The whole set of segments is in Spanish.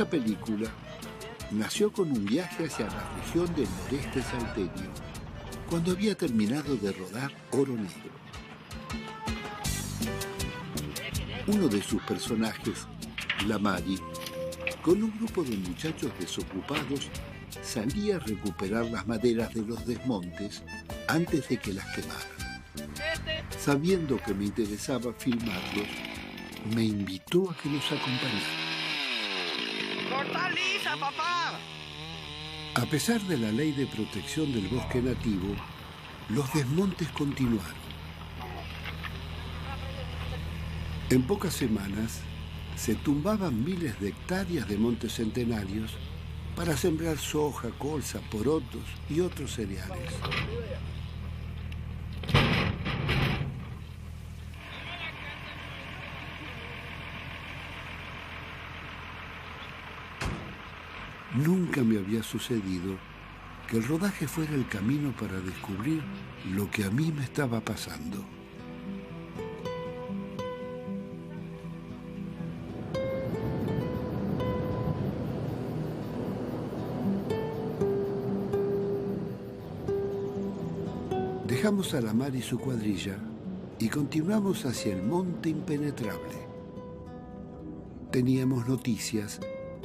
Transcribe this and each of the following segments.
Esta película nació con un viaje hacia la región del noreste salteño, cuando había terminado de rodar Oro Negro. Uno de sus personajes, la Mari, con un grupo de muchachos desocupados, salía a recuperar las maderas de los desmontes antes de que las quemaran. Sabiendo que me interesaba filmarlos, me invitó a que los acompañara. ¡Corta lisa, papá! A pesar de la ley de protección del bosque nativo, los desmontes continuaron. En pocas semanas, se tumbaban miles de hectáreas de montes centenarios para sembrar soja, colza, porotos y otros cereales. Nunca me había sucedido que el rodaje fuera el camino para descubrir lo que a mí me estaba pasando. Dejamos a la Mar y su cuadrilla y continuamos hacia el monte impenetrable. Teníamos noticias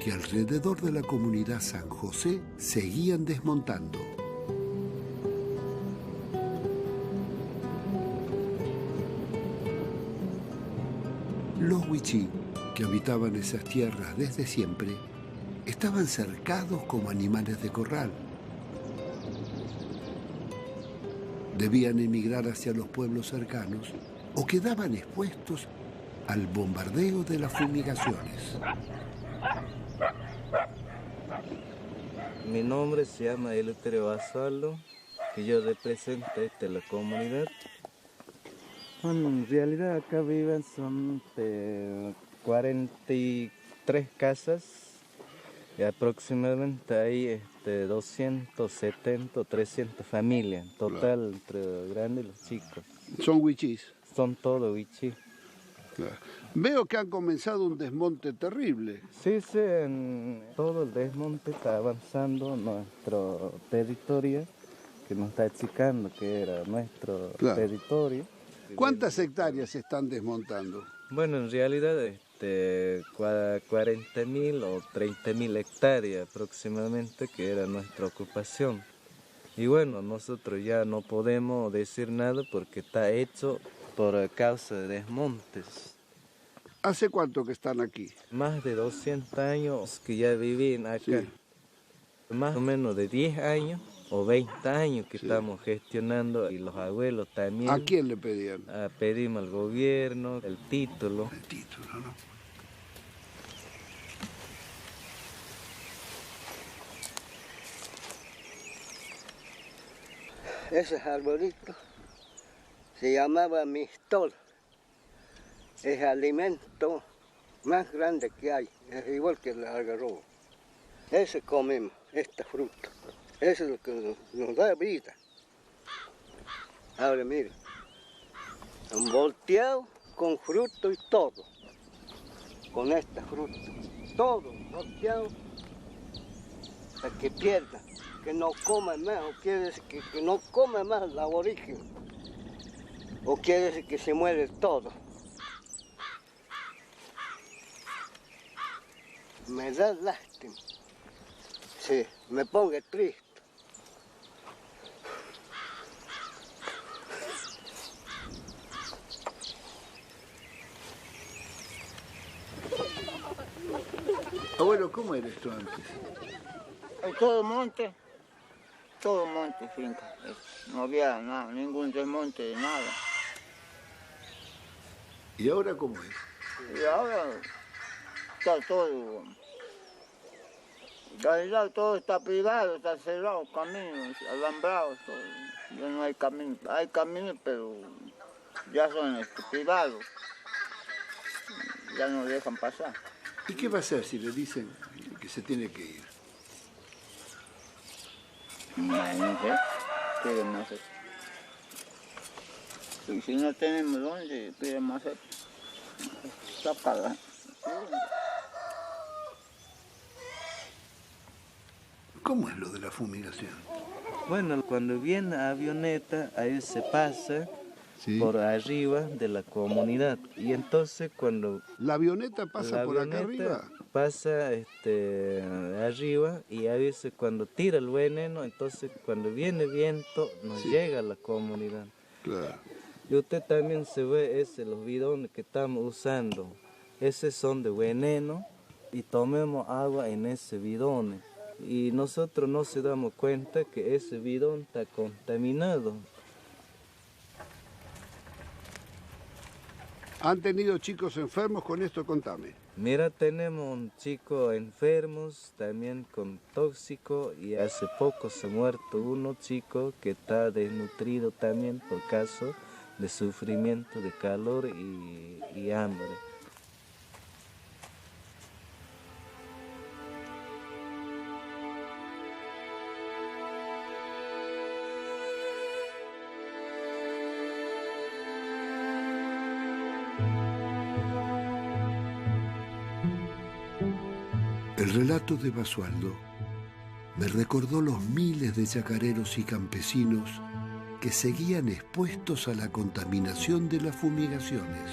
que alrededor de la comunidad San José seguían desmontando. Los wichí, que habitaban esas tierras desde siempre, estaban cercados como animales de corral. Debían emigrar hacia los pueblos cercanos o quedaban expuestos al bombardeo de las fumigaciones. Mi nombre se llama Eleuterio Basualdo, que yo represento la comunidad. Bueno, en realidad acá viven son 43 casas y aproximadamente hay 270 o 300 familias, en total, entre grandes y los chicos. ¿Son wichís? Son todos wichí. Claro. Veo que han comenzado un desmonte terrible. Sí, en todo el desmonte está avanzando nuestro territorio, que nos está achicando, que era nuestro territorio. ¿Cuántas hectáreas se están desmontando? Bueno, en realidad 40.000 o 30.000 hectáreas aproximadamente, que era nuestra ocupación. Y bueno, nosotros ya no podemos decir nada porque está hecho por causa de desmontes. ¿Hace cuánto que están aquí? Más de 200 años que ya viven acá. Sí. Más o menos de 10 años o 20 años que estamos gestionando, y los abuelos también. ¿A quién le pedían? Pedimos al gobierno el título. El título, ¿no? Ese arbolito se llamaba mistol. Es el alimento más grande que hay, es igual que el algarrobo. Ese comemos, esta fruta. Eso es lo que nos da vida. Ahora mira, han volteado con fruto y todo. Con esta fruta. Todo volteado para que pierda, que no coma más, o quiere decir que no coma más el aborigen. O quiere decir que se muere todo. Me da lástima. Sí, me pongo triste. Abuelo, ¿cómo era esto antes? Todo monte, finca. No había nada, ningún desmonte de nada. ¿Y ahora cómo es? Y ahora está todo, en realidad todo está privado, está cerrado, caminos, alambrados, todo. Ya no hay caminos, pero ya son privados, ya no dejan pasar. ¿Y qué va a hacer si le dicen que se tiene que ir? No sé, ¿qué debemos hacer? Y si no tenemos dónde, ¿qué debemos hacer? Sácala. ¿Cómo es lo de la fumigación? Bueno, cuando viene la avioneta, ahí se pasa Sí. por arriba de la comunidad. Y entonces cuando ¿La avioneta pasa la por acá avioneta arriba? pasa arriba, y a veces cuando tira el veneno, entonces cuando viene viento nos Sí. llega a la comunidad. Claro. Y usted también se ve los bidones que estamos usando. Esos son de veneno y tomemos agua en ese bidón. Y nosotros no se damos cuenta que ese bidón está contaminado. ¿Han tenido chicos enfermos con esto? Contame. Mira, tenemos un chico enfermos, también con tóxico, y hace poco se ha muerto uno chico que está desnutrido también por caso de sufrimiento de calor y hambre. El relato de Basualdo me recordó los miles de chacareros y campesinos que seguían expuestos a la contaminación de las fumigaciones.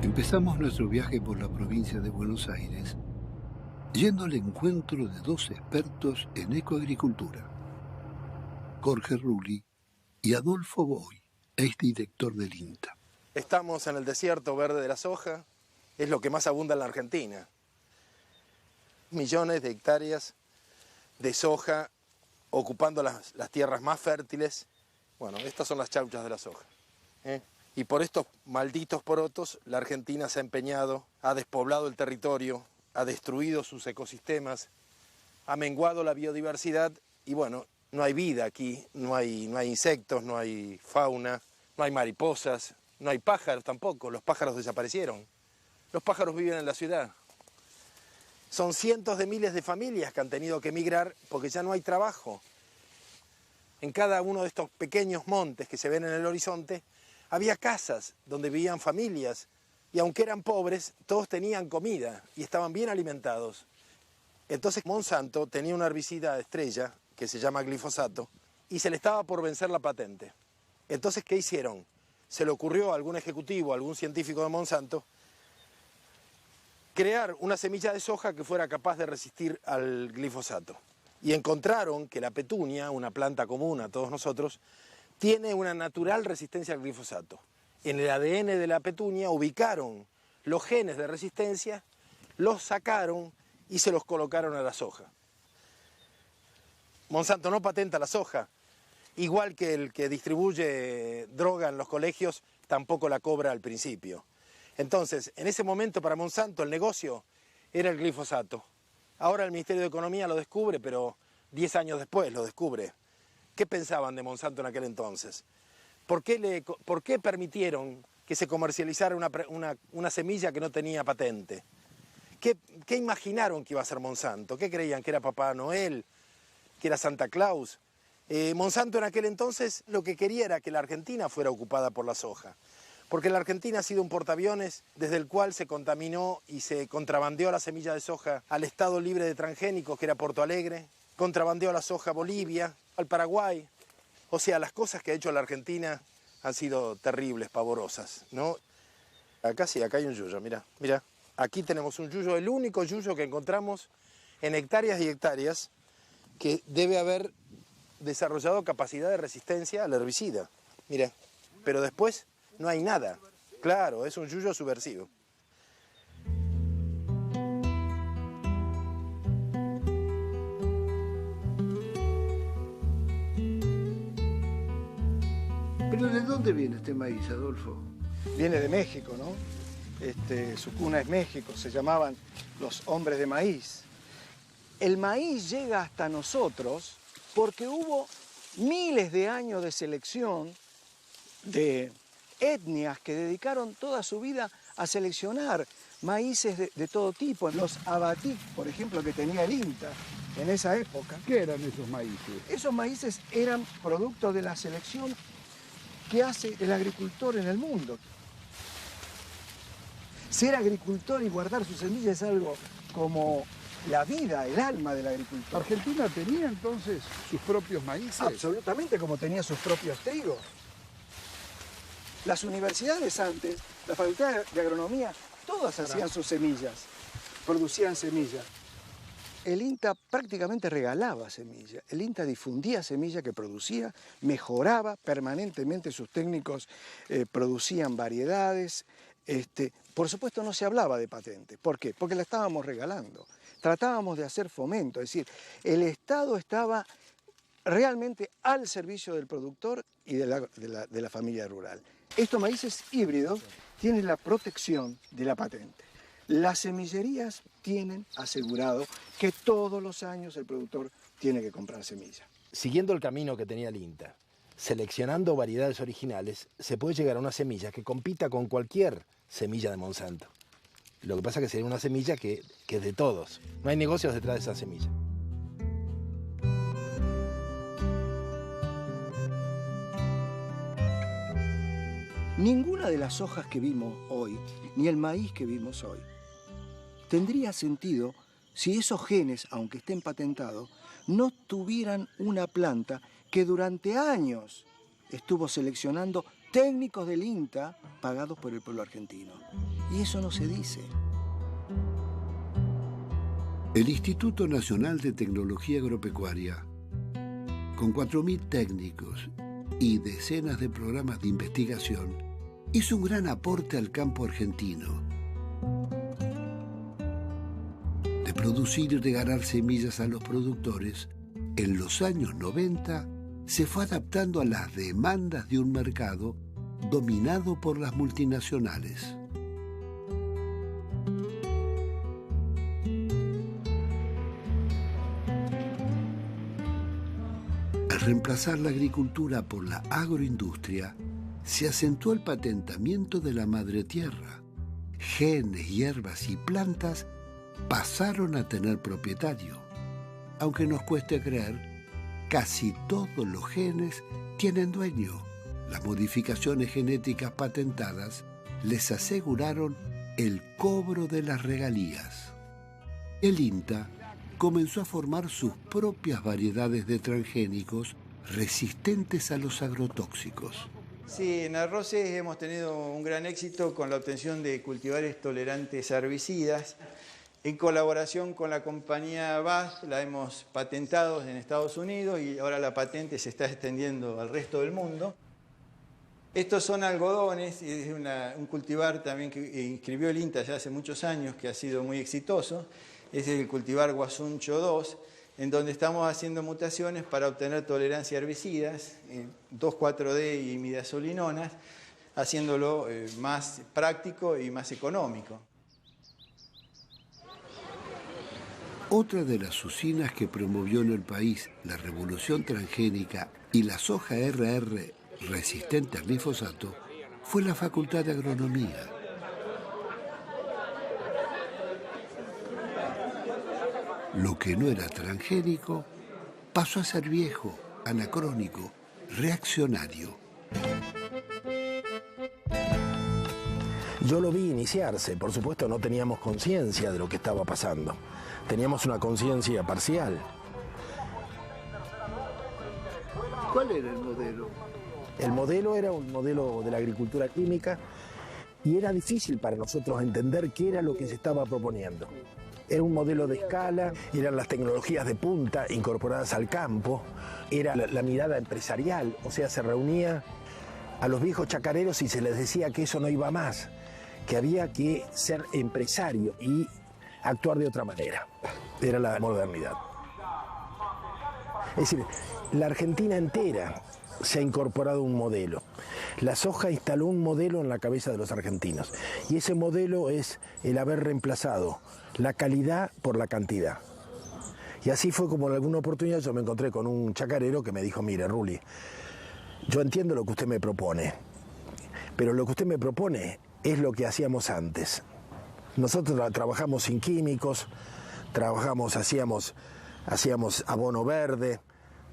Empezamos nuestro viaje por la provincia de Buenos Aires yendo al encuentro de dos expertos en ecoagricultura, Jorge Rulli y Adolfo Boy, exdirector del INTA. Estamos en el desierto verde de la soja, es lo que más abunda en la Argentina. Millones de hectáreas de soja ocupando las tierras más fértiles. Bueno, estas son las chauchas de la soja. Y por estos malditos porotos, la Argentina se ha empeñado, ha despoblado el territorio, ha destruido sus ecosistemas, ha menguado la biodiversidad y bueno, no hay vida aquí, no hay insectos, no hay fauna, no hay mariposas, no hay pájaros tampoco, los pájaros desaparecieron. Los pájaros viven en la ciudad. Son cientos de miles de familias que han tenido que emigrar porque ya no hay trabajo. En cada uno de estos pequeños montes que se ven en el horizonte, había casas donde vivían familias y aunque eran pobres, todos tenían comida y estaban bien alimentados. Entonces Monsanto tenía un herbicida estrella que se llama glifosato y se le estaba por vencer la patente. Entonces, ¿qué hicieron? Se le ocurrió a algún ejecutivo, a algún científico de Monsanto, crear una semilla de soja que fuera capaz de resistir al glifosato. Y encontraron que la petunia, una planta común a todos nosotros, tiene una natural resistencia al glifosato. En el ADN de la petunia ubicaron los genes de resistencia, los sacaron y se los colocaron a la soja. Monsanto no patenta la soja, igual que el que distribuye droga en los colegios tampoco la cobra al principio. Entonces, en ese momento para Monsanto el negocio era el glifosato. Ahora el Ministerio de Economía lo descubre, pero 10 años después lo descubre. ¿Qué pensaban de Monsanto en aquel entonces? ¿Por qué permitieron que se comercializara una semilla que no tenía patente? ¿Qué imaginaron que iba a ser Monsanto? ¿Qué creían? ¿Que era Papá Noel? ¿Que era Santa Claus? Monsanto en aquel entonces lo que quería era que la Argentina fuera ocupada por la soja. Porque la Argentina ha sido un portaaviones desde el cual se contaminó y se contrabandeó la semilla de soja al Estado Libre de Transgénicos, que era Porto Alegre, contrabandeó la soja a Bolivia, al Paraguay. O sea, las cosas que ha hecho la Argentina han sido terribles, pavorosas, ¿no? Acá sí, acá hay un yuyo, mira. Aquí tenemos un yuyo, el único yuyo que encontramos en hectáreas y hectáreas que debe haber desarrollado capacidad de resistencia al herbicida. Mira, pero después no hay nada. Claro, es un yuyo subversivo. ¿Pero de dónde viene este maíz, Adolfo? Viene de México, ¿no? Su cuna es México, se llamaban los hombres de maíz. El maíz llega hasta nosotros porque hubo miles de años de selección de etnias que dedicaron toda su vida a seleccionar maíces de todo tipo. Los abatí, por ejemplo, que tenía el INTA en esa época. ¿Qué eran esos maíces? Esos maíces eran producto de la selección que hace el agricultor en el mundo. Ser agricultor y guardar sus semillas es algo como la vida, el alma del agricultor. ¿Argentina tenía entonces sus propios maíces? Absolutamente, como tenía sus propios trigos. Las universidades antes, la Facultad de Agronomía, todas hacían sus semillas, producían semillas. El INTA prácticamente regalaba semillas. El INTA difundía semilla que producía, mejoraba permanentemente, sus técnicos producían variedades. Por supuesto no se hablaba de patentes. ¿Por qué? Porque la estábamos regalando. Tratábamos de hacer fomento, es decir, el Estado estaba realmente al servicio del productor y de la familia rural. Estos maíces híbridos tienen la protección de la patente. Las semillerías tienen asegurado que todos los años el productor tiene que comprar semilla. Siguiendo el camino que tenía el INTA, seleccionando variedades originales, se puede llegar a una semilla que compita con cualquier semilla de Monsanto. Lo que pasa es que sería una semilla que es de todos. No hay negocios detrás de esa semilla. Ninguna de las hojas que vimos hoy, ni el maíz que vimos hoy, tendría sentido si esos genes, aunque estén patentados, no tuvieran una planta que durante años estuvo seleccionando técnicos del INTA pagados por el pueblo argentino. Y eso no se dice. El Instituto Nacional de Tecnología Agropecuaria, con 4.000 técnicos y decenas de programas de investigación, hizo un gran aporte al campo argentino. De producir y regalar semillas a los productores, en los años 90 se fue adaptando a las demandas de un mercado dominado por las multinacionales. Al reemplazar la agricultura por la agroindustria, se acentuó el patentamiento de la madre tierra. Genes, hierbas y plantas pasaron a tener propietario. Aunque nos cueste creer, casi todos los genes tienen dueño. Las modificaciones genéticas patentadas les aseguraron el cobro de las regalías. El INTA comenzó a formar sus propias variedades de transgénicos resistentes a los agrotóxicos. Sí, en arroces hemos tenido un gran éxito con la obtención de cultivares tolerantes a herbicidas. En colaboración con la compañía BASF la hemos patentado en Estados Unidos y ahora la patente se está extendiendo al resto del mundo. Estos son algodones, y es un cultivar también que inscribió el INTA ya hace muchos años, que ha sido muy exitoso. Es el cultivar Guasuncho 2, en donde estamos haciendo mutaciones para obtener tolerancia a herbicidas, 2,4-D y imidazolinonas, haciéndolo más práctico y más económico. Otra de las usinas que promovió en el país la revolución transgénica y la soja RR resistente al glifosato fue la Facultad de Agronomía. Lo que no era transgénico pasó a ser viejo, anacrónico, reaccionario. Yo lo vi iniciarse, por supuesto no teníamos conciencia de lo que estaba pasando. Teníamos una conciencia parcial. ¿Cuál era el modelo? El modelo era un modelo de la agricultura química y era difícil para nosotros entender qué era lo que se estaba proponiendo. Era un modelo de escala, eran las tecnologías de punta incorporadas al campo, era la mirada empresarial, o sea, se reunía a los viejos chacareros y se les decía que eso no iba más, que había que ser empresario y actuar de otra manera. Era la modernidad. Es decir, la Argentina entera se ha incorporado un modelo. La soja instaló un modelo en la cabeza de los argentinos y ese modelo es el haber reemplazado la calidad por la cantidad. Y así fue como en alguna oportunidad yo me encontré con un chacarero que me dijo, mire, Rulli, yo entiendo lo que usted me propone, pero lo que usted me propone es lo que hacíamos antes. Nosotros trabajamos sin químicos, hacíamos abono verde,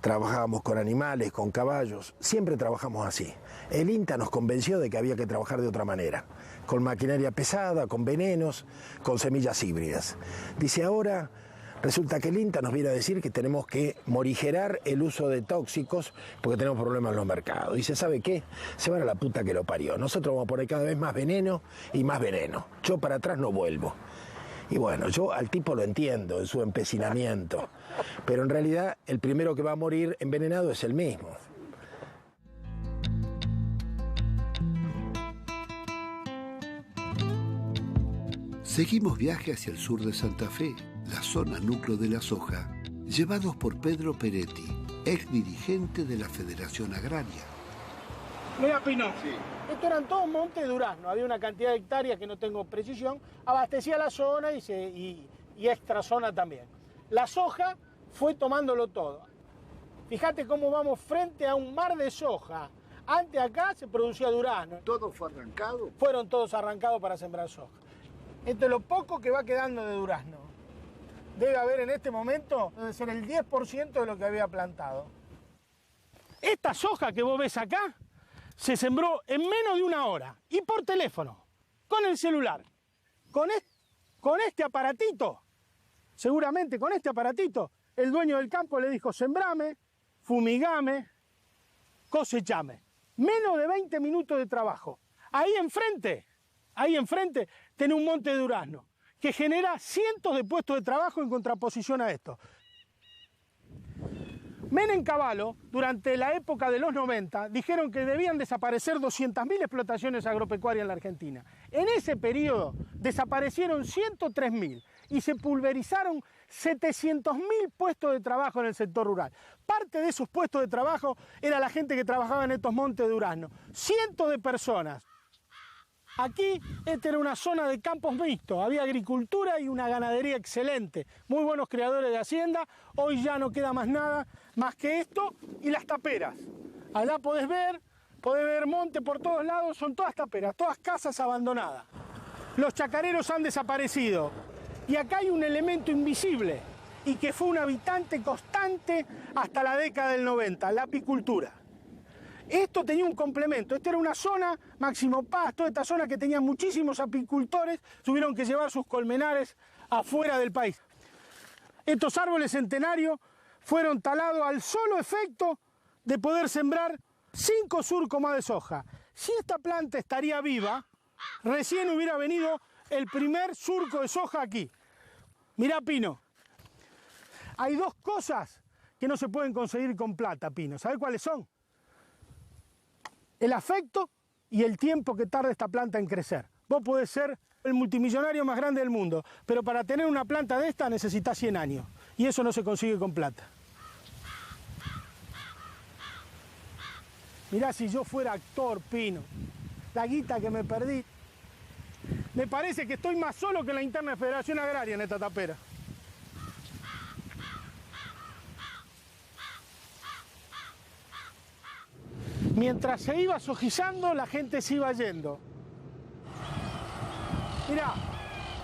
trabajábamos con animales, con caballos, siempre trabajamos así. El INTA nos convenció de que había que trabajar de otra manera, con maquinaria pesada, con venenos, con semillas híbridas. Dice, ahora resulta que el INTA nos viene a decir que tenemos que morigerar el uso de tóxicos porque tenemos problemas en los mercados. Dice, ¿sabe qué? Se van a la puta que lo parió. Nosotros vamos a poner cada vez más veneno y más veneno. Yo para atrás no vuelvo. Y bueno, yo al tipo lo entiendo en su empecinamiento, pero en realidad el primero que va a morir envenenado es él mismo. Seguimos viaje hacia el sur de Santa Fe, la zona núcleo de la soja, llevados por Pedro Peretti, ex dirigente de la Federación Agraria. Mira, Pino, esto eran todos montes de durazno, había una cantidad de hectáreas que no tengo precisión, abastecía la zona y extra zona también. La soja fue tomándolo todo. Fíjate cómo vamos frente a un mar de soja. Antes acá se producía durazno. ¿Todo fue arrancado? Fueron todos arrancados para sembrar soja. Esto es lo poco que va quedando de durazno. Debe haber en este momento, debe ser el 10% de lo que había plantado. Esta soja que vos ves acá, se sembró en menos de una hora y por teléfono, con el celular, con este aparatito, seguramente con este aparatito, el dueño del campo le dijo, sembrame, fumigame, cosechame. Menos de 20 minutos de trabajo. Ahí enfrente, tiene un monte de durazno que genera cientos de puestos de trabajo en contraposición a esto. Menem Cavallo, durante la época de los 90, dijeron que debían desaparecer 200.000 explotaciones agropecuarias en la Argentina. En ese periodo desaparecieron 103.000 y se pulverizaron 700.000 puestos de trabajo en el sector rural. Parte de esos puestos de trabajo era la gente que trabajaba en estos montes de durazno. Cientos de personas. Aquí, esta era una zona de campos mixtos, había agricultura y una ganadería excelente, muy buenos criadores de hacienda. Hoy ya no queda más nada más que esto y las taperas. Allá podés ver monte por todos lados, son todas taperas, todas casas abandonadas. Los chacareros han desaparecido y acá hay un elemento invisible y que fue un habitante constante hasta la década del 90, la apicultura. Esto tenía un complemento, esta era una zona, Máximo Paz, toda esta zona que tenía muchísimos apicultores, tuvieron que llevar sus colmenares afuera del país. Estos árboles centenarios fueron talados al solo efecto de poder sembrar 5 surcos más de soja. Si esta planta estaría viva, recién hubiera venido el primer surco de soja aquí. Mirá, Pino, hay dos cosas que no se pueden conseguir con plata, Pino. ¿Sabés cuáles son? El afecto y el tiempo que tarda esta planta en crecer. Vos podés ser el multimillonario más grande del mundo, pero para tener una planta de esta necesitas 100 años. Y eso no se consigue con plata. Mirá, si yo fuera actor, Pino, la guita que me perdí. Me parece que estoy más solo que la interna de Federación Agraria en esta tapera. Mientras se iba sojizando, la gente se iba yendo. Mirá,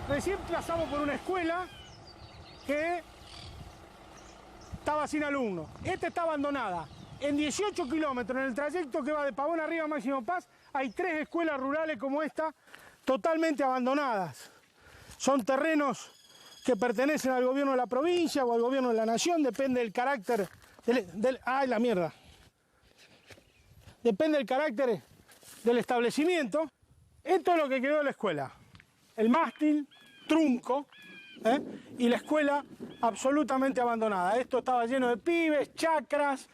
recién pasamos por una escuela que estaba sin alumnos. Esta está abandonada. En 18 kilómetros, en el trayecto que va de Pavón arriba a Máximo Paz, hay 3 escuelas rurales como esta, totalmente abandonadas. Son terrenos que pertenecen al gobierno de la provincia o al gobierno de la nación, depende del carácter ¡ay, la mierda! Depende del carácter del establecimiento. Esto es lo que quedó de la escuela. El mástil, trunco, y la escuela absolutamente abandonada. Esto estaba lleno de pibes, chacras,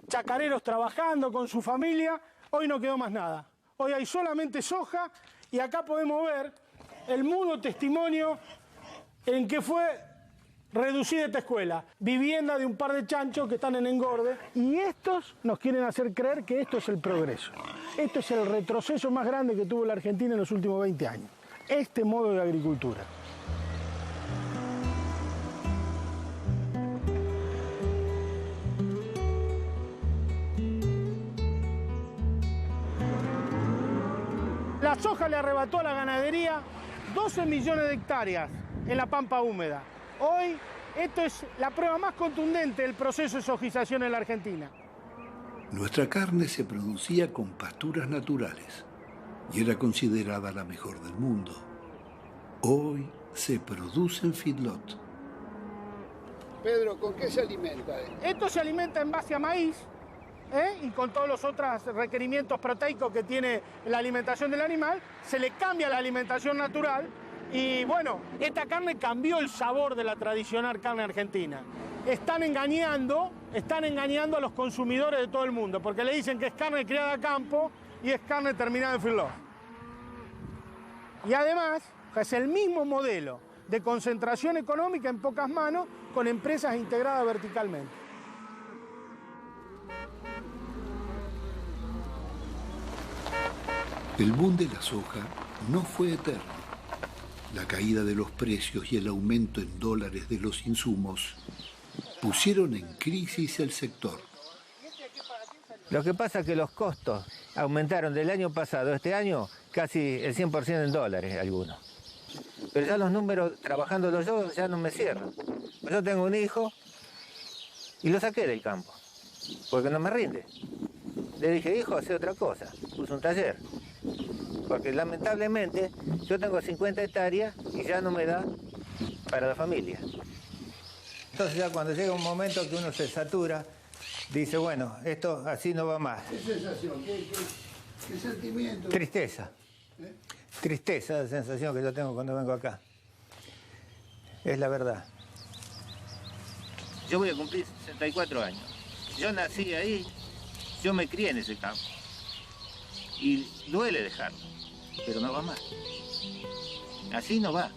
chacareros trabajando con su familia. Hoy no quedó más nada. Hoy hay solamente soja y acá podemos ver el mudo testimonio en que fue reducida esta escuela. Vivienda de un par de chanchos que están en engorde. Y estos nos quieren hacer creer que esto es el progreso. Esto es el retroceso más grande que tuvo la Argentina en los últimos 20 años. Este modo de agricultura. La soja le arrebató a la ganadería 12 millones de hectáreas en la pampa húmeda. Hoy, esto es la prueba más contundente del proceso de sojización en la Argentina. Nuestra carne se producía con pasturas naturales y era considerada la mejor del mundo. Hoy se produce en feedlot. Pedro, ¿con qué se alimenta? Esto se alimenta en base a maíz, y con todos los otros requerimientos proteicos que tiene la alimentación del animal, se le cambia la alimentación natural y bueno, esta carne cambió el sabor de la tradicional carne argentina. Están engañando a los consumidores de todo el mundo porque le dicen que es carne criada a campo y es carne terminada en feedlot. Y además es el mismo modelo de concentración económica en pocas manos con empresas integradas verticalmente. El boom de la soja no fue eterno. La caída de los precios y el aumento en dólares de los insumos pusieron en crisis el sector. Lo que pasa es que los costos aumentaron del año pasado a este año casi el 100% en dólares algunos. Pero ya los números, trabajándolo yo, ya no me cierran. Yo tengo un hijo y lo saqué del campo, porque no me rinde. Le dije, hijo, hace otra cosa. Puse un taller. Porque lamentablemente yo tengo 50 hectáreas y ya no me da para la familia. Entonces ya cuando llega un momento que uno se satura, dice, bueno, esto así no va más. ¿Qué sensación? ¿Qué sentimiento? Tristeza. Tristeza, la sensación que yo tengo cuando vengo acá. Es la verdad. Yo voy a cumplir 64 años. Yo nací ahí, yo me crié en ese campo. Y duele dejarlo, pero no va más. Así no va.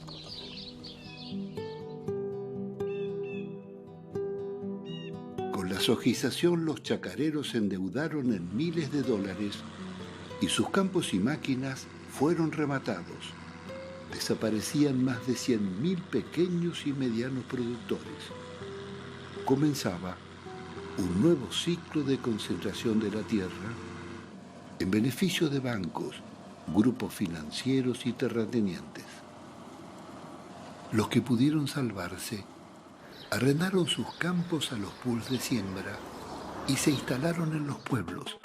Con la sojización, los chacareros se endeudaron en miles de dólares y sus campos y máquinas fueron rematados. Desaparecían más de 100.000 pequeños y medianos productores. Comenzaba un nuevo ciclo de concentración de la tierra en beneficio de bancos, grupos financieros y terratenientes. Los que pudieron salvarse arrendaron sus campos a los pools de siembra y se instalaron en los pueblos.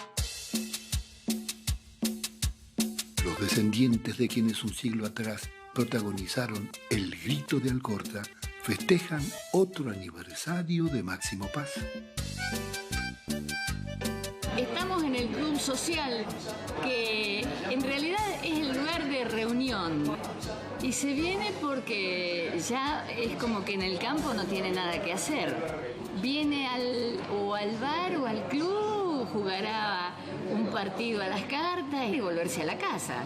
Los descendientes de quienes un siglo atrás protagonizaron el grito de Alcorta festejan otro aniversario de Máximo Paz. Estamos en el club social, que en realidad es el lugar de reunión. Y se viene porque ya es como que en el campo no tiene nada que hacer. Viene al bar o al club, jugará un partido a las cartas y volverse a la casa.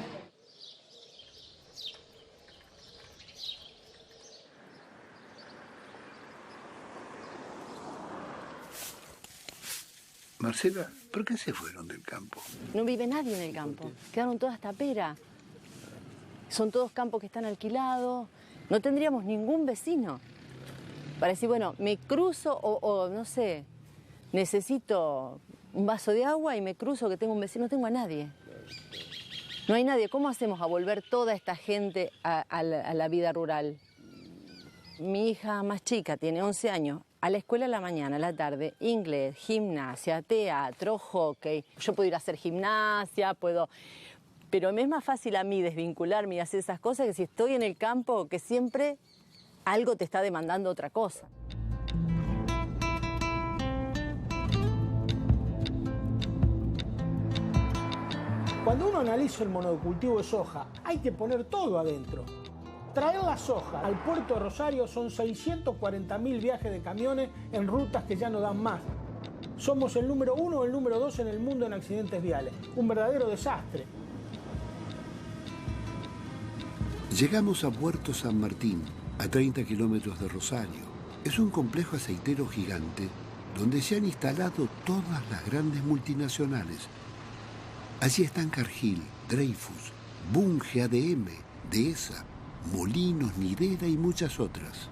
Marcela, ¿por qué se fueron del campo? No vive nadie en el campo. Quedaron todas taperas. Son todos campos que están alquilados. No tendríamos ningún vecino. Para decir, bueno, me cruzo o no sé, necesito un vaso de agua y me cruzo que tengo un vecino. No tengo a nadie. No hay nadie. ¿Cómo hacemos a volver toda esta gente a la vida rural? Mi hija más chica tiene 11 años. A la escuela a la mañana, a la tarde, inglés, gimnasia, teatro, hockey. Yo puedo ir a hacer gimnasia, puedo... Pero me es más fácil a mí desvincularme y hacer esas cosas que si estoy en el campo, que siempre algo te está demandando otra cosa. Cuando uno analiza el monocultivo de soja, hay que poner todo adentro. Traer la soja al puerto de Rosario son 640.000 viajes de camiones en rutas que ya no dan más. Somos el número 1 o el número 2 en el mundo en accidentes viales. Un verdadero desastre. Llegamos a Puerto San Martín, a 30 kilómetros de Rosario. Es un complejo aceitero gigante donde se han instalado todas las grandes multinacionales. Allí están Cargill, Dreyfus, Bunge, ADM, Dehesa, Molinos, Nidera y muchas otras.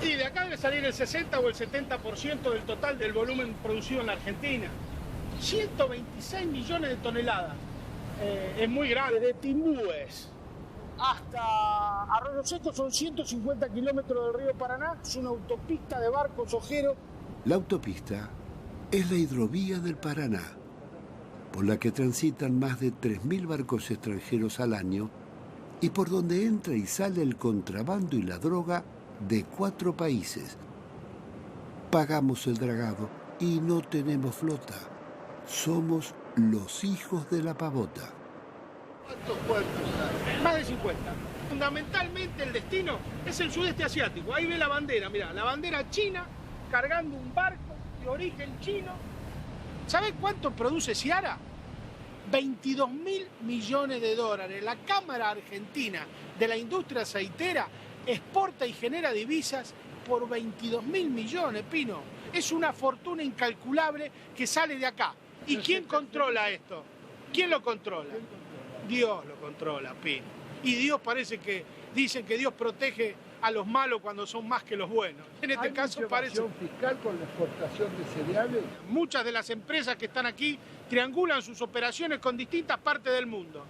Y de acá debe salir el 60 o el 70% del total del volumen producido en la Argentina. 126 millones de toneladas. Es muy grande. De Timbúes hasta Arroyo Seco son 150 kilómetros del río Paraná. Es una autopista de barcos ojeros. La autopista es la hidrovía del Paraná, por la que transitan más de 3.000 barcos extranjeros al año y por donde entra y sale el contrabando y la droga de 4 países. Pagamos el dragado y no tenemos flota. Somos los hijos de la pavota. ¿Cuántos puertos hay? Más de 50. Fundamentalmente el destino es el sudeste asiático. Ahí ve la bandera, mirá, la bandera china cargando un barco de origen chino. ¿Sabe cuánto produce Ciara? 22.000 millones de dólares. La Cámara Argentina de la Industria Aceitera exporta y genera divisas por 22.000 millones, Pino. Es una fortuna incalculable que sale de acá. ¿Y quién controla esto? ¿Quién lo controla? Dios lo controla, Pino. Y Dios parece que dicen que Dios protege a los malos cuando son más que los buenos. En este caso parece... ¿Hay fiscal con la exportación de cereales? Muchas de las empresas que están aquí triangulan sus operaciones con distintas partes del mundo.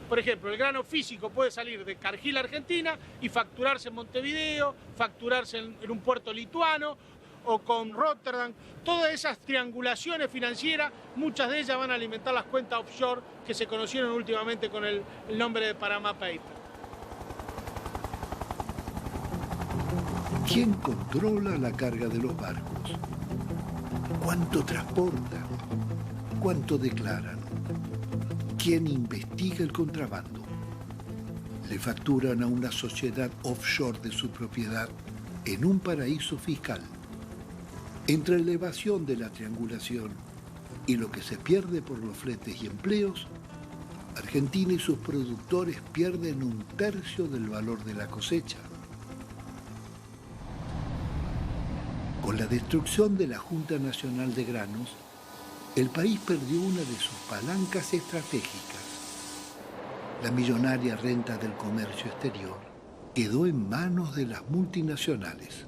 Por ejemplo, el grano físico puede salir de Cargill, Argentina, y facturarse en Montevideo, facturarse en un puerto lituano o con Rotterdam. Todas esas triangulaciones financieras, muchas de ellas van a alimentar las cuentas offshore que se conocieron últimamente con el nombre de Panama Papers. ¿Quién controla la carga de los barcos? ¿Cuánto transportan? ¿Cuánto declaran? ¿Quién investiga el contrabando? Le facturan a una sociedad offshore de su propiedad en un paraíso fiscal. Entre la evasión de la triangulación y lo que se pierde por los fletes y empleos, Argentina y sus productores pierden 1/3 del valor de la cosecha. Con la destrucción de la Junta Nacional de Granos, el país perdió una de sus palancas estratégicas. La millonaria renta del comercio exterior quedó en manos de las multinacionales.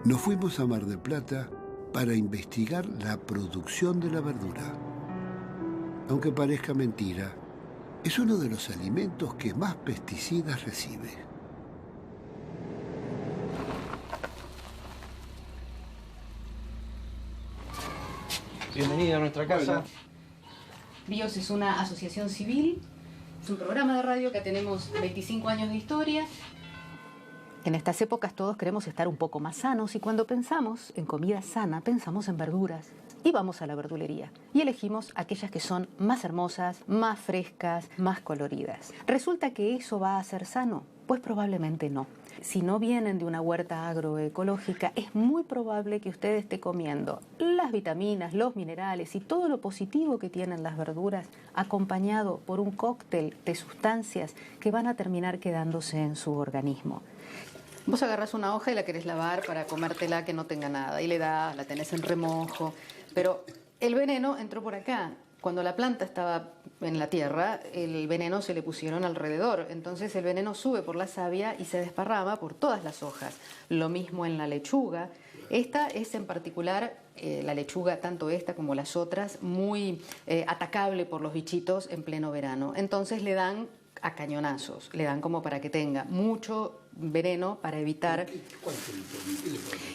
Nos fuimos a Mar del Plata para investigar la producción de la verdura. Aunque parezca mentira, es uno de los alimentos que más pesticidas recibe. Bienvenida a nuestra casa. BIOS es una asociación civil, es un programa de radio que tenemos 25 años de historia. En estas épocas todos queremos estar un poco más sanos y cuando pensamos en comida sana, pensamos en verduras. Y vamos a la verdulería y elegimos aquellas que son más hermosas, más frescas, más coloridas. ¿Resulta que eso va a ser sano? Pues probablemente no. Si no vienen de una huerta agroecológica, es muy probable que usted esté comiendo las vitaminas, los minerales y todo lo positivo que tienen las verduras, acompañado por un cóctel de sustancias que van a terminar quedándose en su organismo. Vos agarrás una hoja y la querés lavar para comértela que no tenga nada y le das, la tenés en remojo, pero el veneno entró por acá. Cuando la planta estaba en la tierra, el veneno se le pusieron alrededor. Entonces el veneno sube por la savia y se desparrama por todas las hojas. Lo mismo en la lechuga. Esta es en particular, la lechuga, tanto esta como las otras, muy atacable por los bichitos en pleno verano. Entonces le dan a cañonazos, le dan como para que tenga mucho veneno para evitar...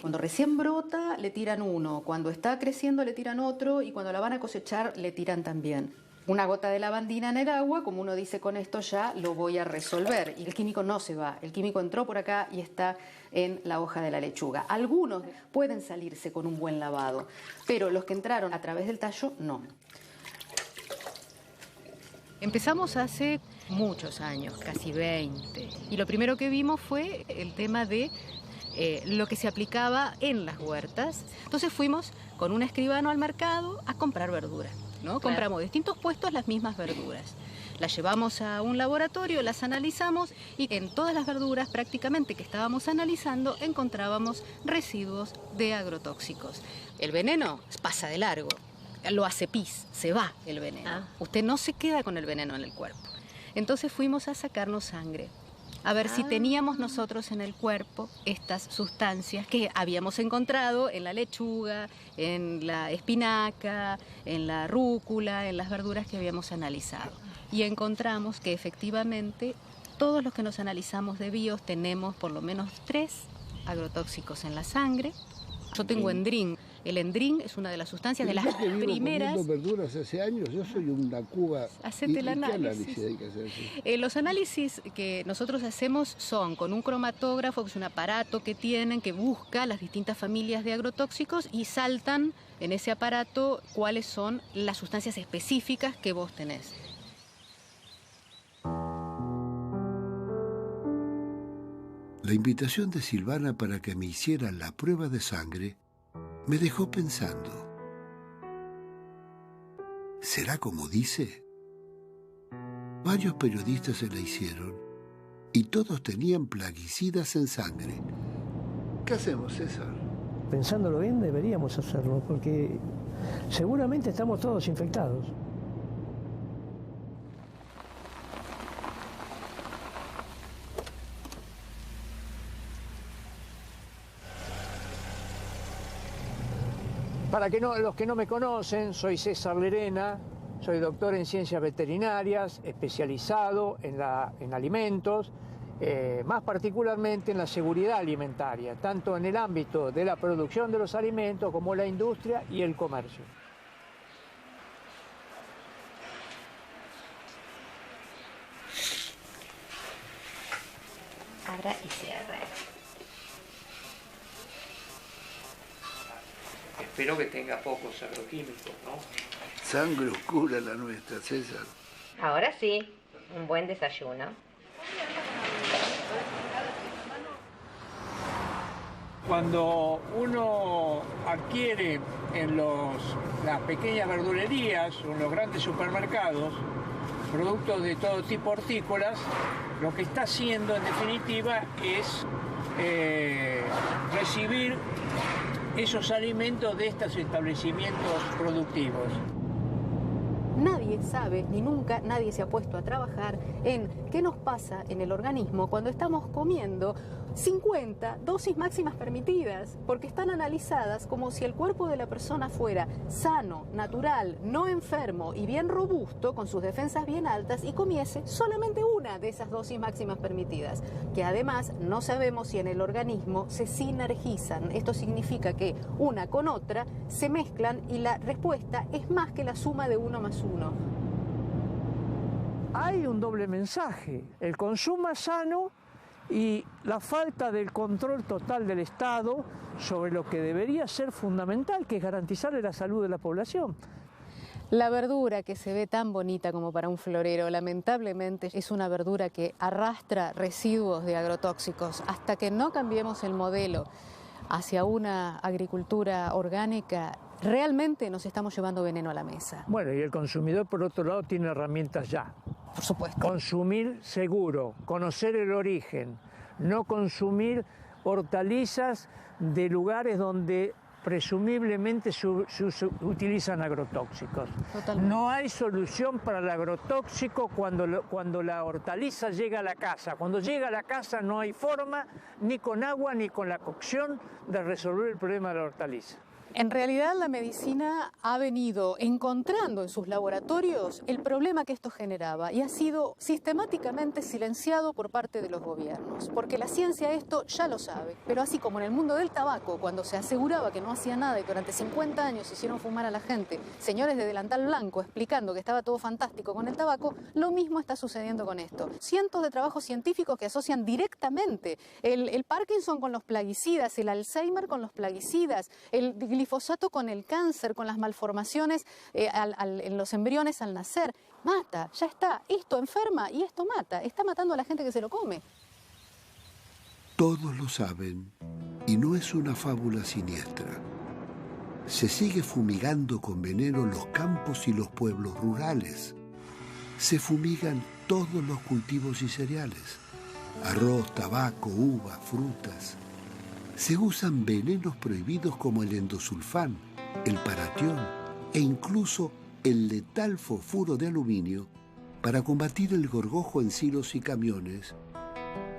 Cuando recién brota le tiran uno, cuando está creciendo le tiran otro y cuando la van a cosechar le tiran también. una gota de lavandina en el agua, como uno dice, con esto ya lo voy a resolver. Y el químico no se va, el químico entró por acá y está en la hoja de la lechuga. Algunos pueden salirse con un buen lavado, pero los que entraron a través del tallo, no. Empezamos hace muchos años, casi 20, y lo primero que vimos fue el tema de lo que se aplicaba en las huertas. Entonces fuimos con un escribano al mercado a comprar verduras, ¿no? Claro. Compramos distintos puestos las mismas verduras. Las llevamos a un laboratorio, las analizamos y en todas las verduras prácticamente que estábamos analizando encontrábamos residuos de agrotóxicos. El veneno pasa de largo, lo hace pis, se va el veneno. Usted no se queda con el veneno en el cuerpo. Entonces fuimos a sacarnos sangre, a ver si teníamos nosotros en el cuerpo estas sustancias que habíamos encontrado en la lechuga, en la espinaca, en la rúcula, en las verduras que habíamos analizado. Y encontramos que efectivamente todos los que nos analizamos de bios tenemos por lo menos 3 agrotóxicos en la sangre. Yo tengo endrín. El endrín es una de las sustancias de las primeras. Comiendo verduras hace años, yo soy una cuba. Hacete el análisis. ¿Qué análisis hay que hacer? Los análisis que nosotros hacemos son con un cromatógrafo, que es un aparato que tienen, que busca las distintas familias de agrotóxicos y saltan en ese aparato cuáles son las sustancias específicas que vos tenés. La invitación de Silvana para que me hiciera la prueba de sangre me dejó pensando. ¿Será como dice? Varios periodistas se la hicieron y todos tenían plaguicidas en sangre. ¿Qué hacemos, César? Pensándolo bien, deberíamos hacerlo, porque seguramente estamos todos infectados. Para los que no me conocen, soy César Lerena, soy doctor en ciencias veterinarias, especializado en alimentos, más particularmente en la seguridad alimentaria, tanto en el ámbito de la producción de los alimentos como la industria y el comercio. Abra y cierre. Espero que tenga pocos agroquímicos, ¿no? Sangre oscura la nuestra, César. Ahora sí, un buen desayuno. Cuando uno adquiere en las pequeñas verdulerías o en los grandes supermercados productos de todo tipo hortícolas, lo que está haciendo en definitiva es recibir esos alimentos de estos establecimientos productivos. Nadie sabe, ni nunca nadie se ha puesto a trabajar en qué nos pasa en el organismo cuando estamos comiendo 50 dosis máximas permitidas, porque están analizadas como si el cuerpo de la persona fuera sano, natural, no enfermo y bien robusto, con sus defensas bien altas, y comiese solamente una de esas dosis máximas permitidas, que además no sabemos si en el organismo se sinergizan. Esto significa que una con otra se mezclan y la respuesta es más que la suma de 1 más 1. Hay un doble mensaje: el consumo sano y la falta del control total del Estado sobre lo que debería ser fundamental, que es garantizarle la salud de la población. La verdura que se ve tan bonita como para un florero, lamentablemente es una verdura que arrastra residuos de agrotóxicos. Hasta que no cambiemos el modelo hacia una agricultura orgánica, realmente nos estamos llevando veneno a la mesa. Bueno, y el consumidor, por otro lado, tiene herramientas ya. Por supuesto. Consumir seguro, conocer el origen, no consumir hortalizas de lugares donde presumiblemente se utilizan agrotóxicos. Totalmente. No hay solución para el agrotóxico cuando la hortaliza llega a la casa. Cuando llega a la casa no hay forma, ni con agua ni con la cocción, de resolver el problema de la hortaliza. En realidad la medicina ha venido encontrando en sus laboratorios el problema que esto generaba y ha sido sistemáticamente silenciado por parte de los gobiernos, porque la ciencia esto ya lo sabe, pero así como en el mundo del tabaco, cuando se aseguraba que no hacía nada y durante 50 años hicieron fumar a la gente, señores de delantal blanco explicando que estaba todo fantástico con el tabaco, lo mismo está sucediendo con esto. Cientos de trabajos científicos que asocian directamente el Parkinson con los plaguicidas, el Alzheimer con los plaguicidas, el glifosato con el cáncer, con las malformaciones en los embriones al nacer. Mata, ya está. Esto enferma y esto mata. Está matando a la gente que se lo come. Todos lo saben y no es una fábula siniestra. Se sigue fumigando con veneno los campos y los pueblos rurales. Se fumigan todos los cultivos y cereales. Arroz, tabaco, uva, frutas. Se usan venenos prohibidos como el endosulfán, el paratión e incluso el letal fosfuro de aluminio para combatir el gorgojo en silos y camiones,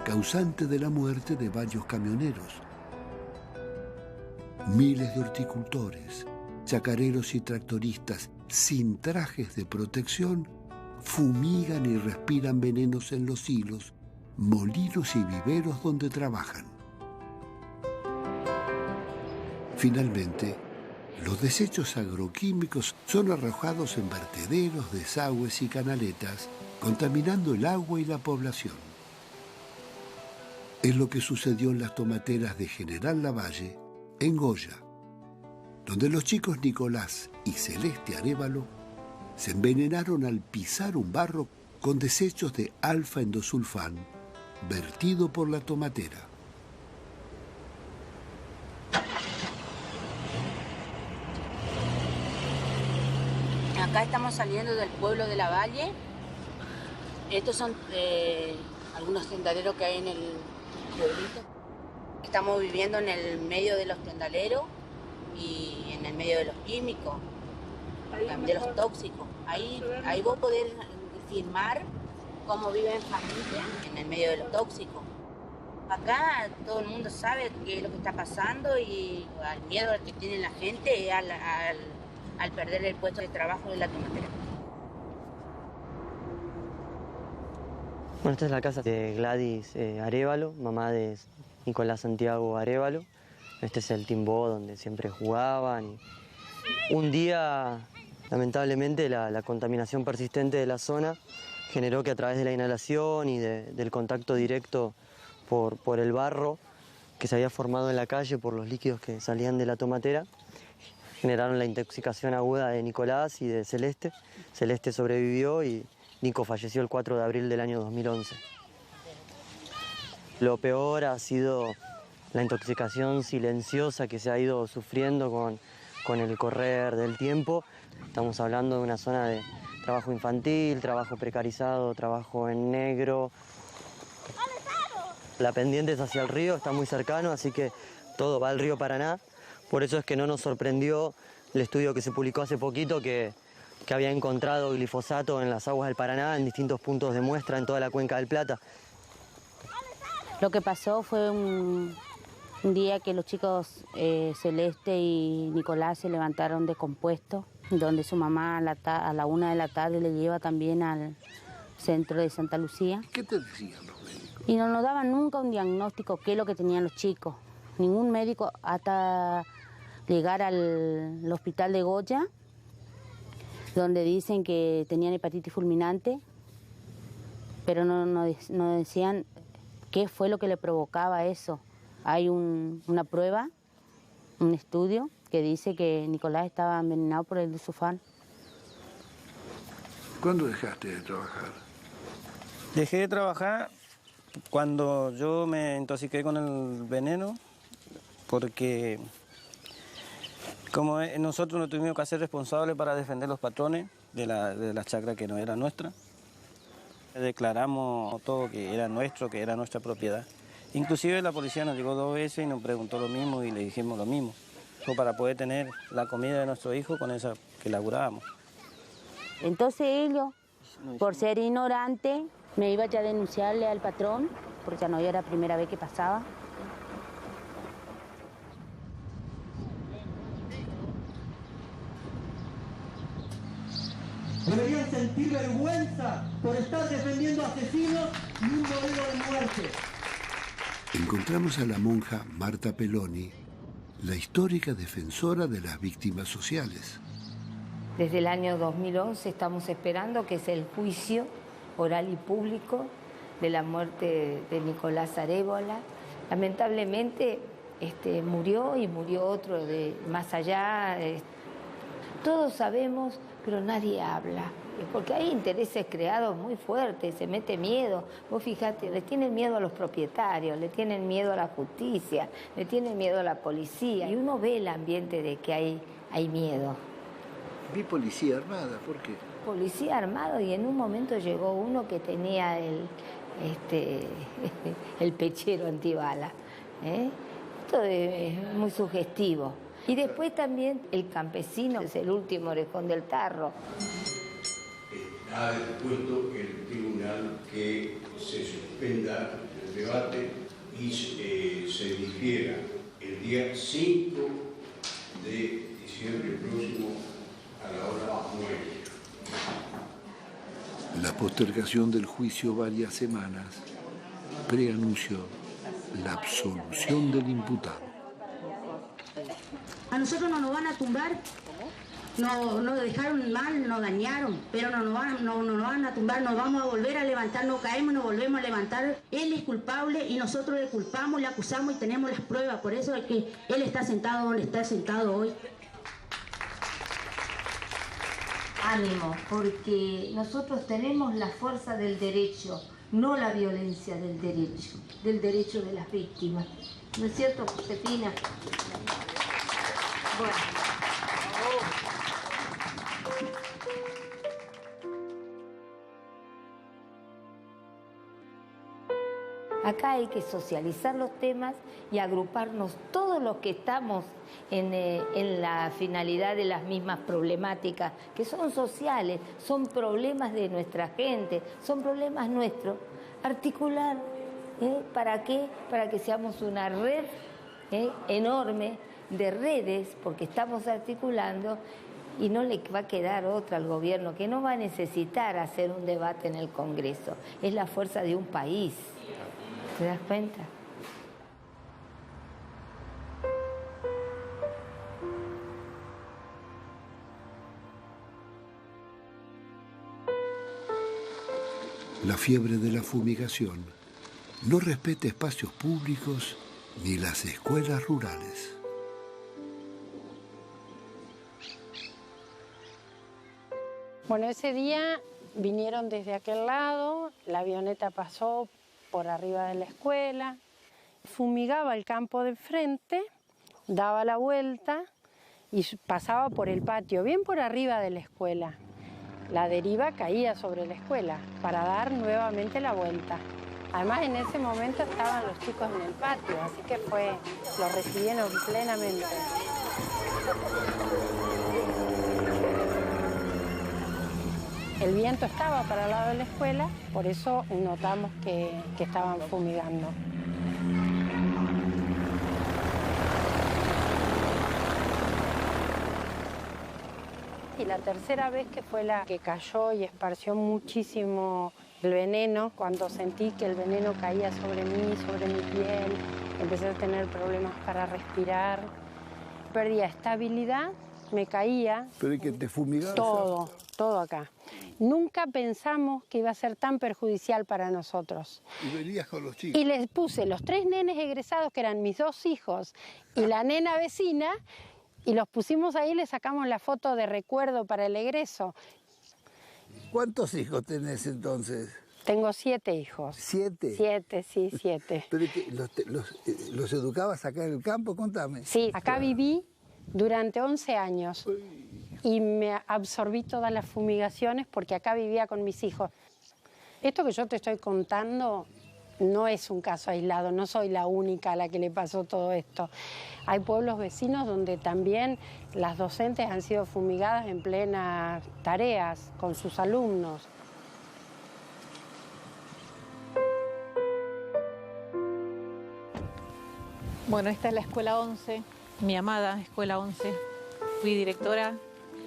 causante de la muerte de varios camioneros. Miles de horticultores, chacareros y tractoristas sin trajes de protección fumigan y respiran venenos en los silos, molinos y viveros donde trabajan. Finalmente, los desechos agroquímicos son arrojados en vertederos, desagües y canaletas, contaminando el agua y la población. Es lo que sucedió en las tomateras de General Lavalle, en Goya, donde los chicos Nicolás y Celeste Arévalo se envenenaron al pisar un barro con desechos de alfa-endosulfán vertido por la tomatera. Acá estamos saliendo del pueblo de Lavalle. Estos son algunos tendaleros que hay en el pueblito. Estamos viviendo en el medio de los tendaleros y en el medio de los químicos, de los tóxicos. Ahí vos podés filmar cómo viven familias en el medio de los tóxicos. Acá todo el mundo sabe qué es lo que está pasando y el miedo que tiene la gente es al perder el puesto de trabajo de la tomatera. Bueno, esta es la casa de Gladys Arévalo, mamá de Nicolás Santiago Arévalo. Este es el timbó donde siempre jugaban. Y un día, lamentablemente, la contaminación persistente de la zona generó que a través de la inhalación y del contacto directo por el barro que se había formado en la calle por los líquidos que salían de la tomatera, generaron la intoxicación aguda de Nicolás y de Celeste. Celeste sobrevivió y Nico falleció el 4 de abril del año 2011. Lo peor ha sido la intoxicación silenciosa que se ha ido sufriendo con el correr del tiempo. Estamos hablando de una zona de trabajo infantil, trabajo precarizado, trabajo en negro. La pendiente es hacia el río, está muy cercano, así que todo va al río Paraná. Por eso es que no nos sorprendió el estudio que se publicó hace poquito que había encontrado glifosato en las aguas del Paraná en distintos puntos de muestra en toda la cuenca del Plata. Lo que pasó fue un día que los chicos Celeste y Nicolás se levantaron descompuestos, donde su mamá a la 1 de la tarde le lleva también al centro de Santa Lucía. ¿Qué te decían los médicos? Y no nos daban nunca un diagnóstico qué es lo que tenían los chicos. Ningún médico hasta llegar al hospital de Goya, donde dicen que tenían hepatitis fulminante, pero no decían qué fue lo que le provocaba eso. Hay una prueba, un estudio, que dice que Nicolás estaba envenenado por el endosulfán. ¿Cuándo dejaste de trabajar? Dejé de trabajar cuando yo me intoxiqué con el veneno, porque como nosotros nos tuvimos que hacer responsables para defender los patrones de la chacra que no era nuestra. Declaramos todo que era nuestro, que era nuestra propiedad. Inclusive la policía nos llegó 2 veces y nos preguntó lo mismo y le dijimos lo mismo. Fue para poder tener la comida de nuestro hijo con esa que laburábamos. Entonces ellos, por ser ignorante, me iba ya a denunciarle al patrón, porque ya no era la primera vez que pasaba. Deberían sentir vergüenza por estar defendiendo asesinos y un modelo de muerte. Encontramos a la monja Marta Peloni, la histórica defensora de las víctimas sociales. Desde el año 2011 estamos esperando que es el juicio oral y público de la muerte de Nicolás Arébola. Lamentablemente murió y murió otro de más allá. Todos sabemos, pero nadie habla. Porque hay intereses creados muy fuertes, se mete miedo. Vos fijate, le tienen miedo a los propietarios, le tienen miedo a la justicia, le tienen miedo a la policía. Y uno ve el ambiente de que hay miedo. Vi policía armada, ¿por qué? Policía armado, y en un momento llegó uno que tenía el pechero antibala. Esto es muy sugestivo. Y después también el campesino es el último orejón del tarro. Ha dispuesto el tribunal que se suspenda el debate y se difiera el día 5 de diciembre próximo a la hora 9. La postergación del juicio varias semanas preanunció la absolución del imputado. A nosotros no nos van a tumbar, nos dejaron mal, nos dañaron, pero no nos van a tumbar, nos vamos a volver a levantar, nos caemos, nos volvemos a levantar. Él es culpable y nosotros le culpamos, le acusamos y tenemos las pruebas, por eso es que él está sentado donde está sentado hoy. Ánimo, porque nosotros tenemos la fuerza del derecho, no la violencia del derecho de las víctimas. ¿No es cierto, Josefina? Bueno. Acá hay que socializar los temas y agruparnos todos los que estamos en la finalidad de las mismas problemáticas, que son sociales, son problemas de nuestra gente, son problemas nuestros. Articular, ¿para qué? Para que seamos una red enorme de redes, porque estamos articulando y no le va a quedar otra al gobierno, que no va a necesitar hacer un debate en el Congreso. Es la fuerza de un país. ¿Te das cuenta? La fiebre de la fumigación no respeta espacios públicos ni las escuelas rurales. Bueno, ese día vinieron desde aquel lado, la avioneta pasó por arriba de la escuela, fumigaba el campo de enfrente, daba la vuelta y pasaba por el patio, bien por arriba de la escuela. La deriva caía sobre la escuela para dar nuevamente la vuelta. Además, en ese momento estaban los chicos en el patio, así que lo recibieron plenamente. El viento estaba para el lado de la escuela, por eso notamos que estaban fumigando. Y la tercera vez que fue la que cayó y esparció muchísimo el veneno, cuando sentí que el veneno caía sobre mí, sobre mi piel, empecé a tener problemas para respirar, perdía estabilidad, me caía. ¿Pero que te fumigaba? Todo acá. Nunca pensamos que iba a ser tan perjudicial para nosotros. ¿Y venías con los chicos? Y les puse los 3 nenes egresados, que eran mis 2 hijos, y la nena vecina, y los pusimos ahí y les sacamos la foto de recuerdo para el egreso. ¿Cuántos hijos tenés entonces? Tengo 7 hijos. ¿7? 7, sí, 7. ¿Pero los educabas acá en el campo? Contame. Sí, acá viví durante 11 años y me absorbí todas las fumigaciones porque acá vivía con mis hijos. Esto que yo te estoy contando no es un caso aislado, no soy la única a la que le pasó todo esto. Hay pueblos vecinos donde también las docentes han sido fumigadas en plenas tareas con sus alumnos. Bueno, esta es la Escuela 11, mi amada Escuela 11. Fui directora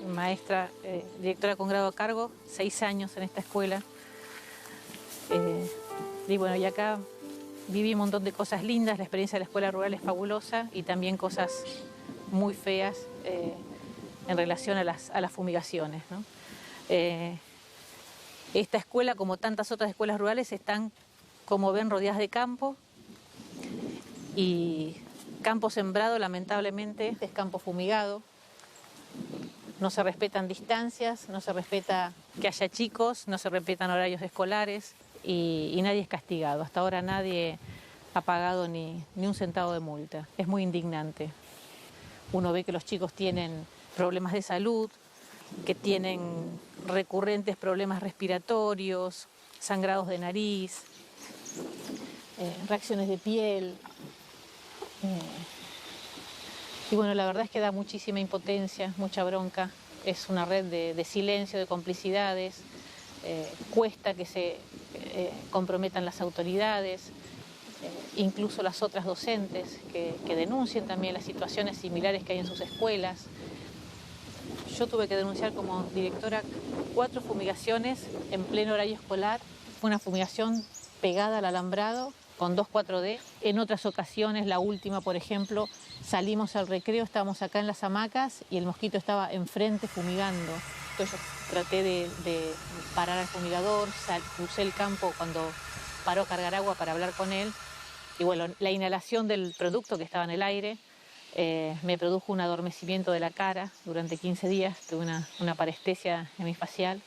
maestra, directora con grado a cargo, 6 años en esta escuela. Y bueno, y acá viví un montón de cosas lindas, la experiencia de la escuela rural es fabulosa y también cosas muy feas en relación a las fumigaciones, ¿no? Esta escuela, como tantas otras escuelas rurales, están, como ven, rodeadas de campo y campo sembrado, lamentablemente, es campo fumigado. No se respetan distancias, no se respeta que haya chicos, no se respetan horarios escolares y nadie es castigado. Hasta ahora nadie ha pagado ni un centavo de multa. Es muy indignante. Uno ve que los chicos tienen problemas de salud, que tienen recurrentes problemas respiratorios, sangrados de nariz, reacciones de piel. Y bueno, la verdad es que da muchísima impotencia, mucha bronca. Es una red de silencio, de complicidades. Cuesta que se comprometan las autoridades, incluso las otras docentes que denuncien también las situaciones similares que hay en sus escuelas. Yo tuve que denunciar como directora 4 fumigaciones en pleno horario escolar. Fue una fumigación pegada al alambrado con 2,4-D. En otras ocasiones, la última, por ejemplo, salimos al recreo, estábamos acá en las hamacas y el mosquito estaba enfrente fumigando. Entonces yo traté de parar al fumigador, crucé el campo cuando paró a cargar agua para hablar con él. Y bueno, la inhalación del producto que estaba en el aire me produjo un adormecimiento de la cara durante 15 días, tuve una parestesia hemifacial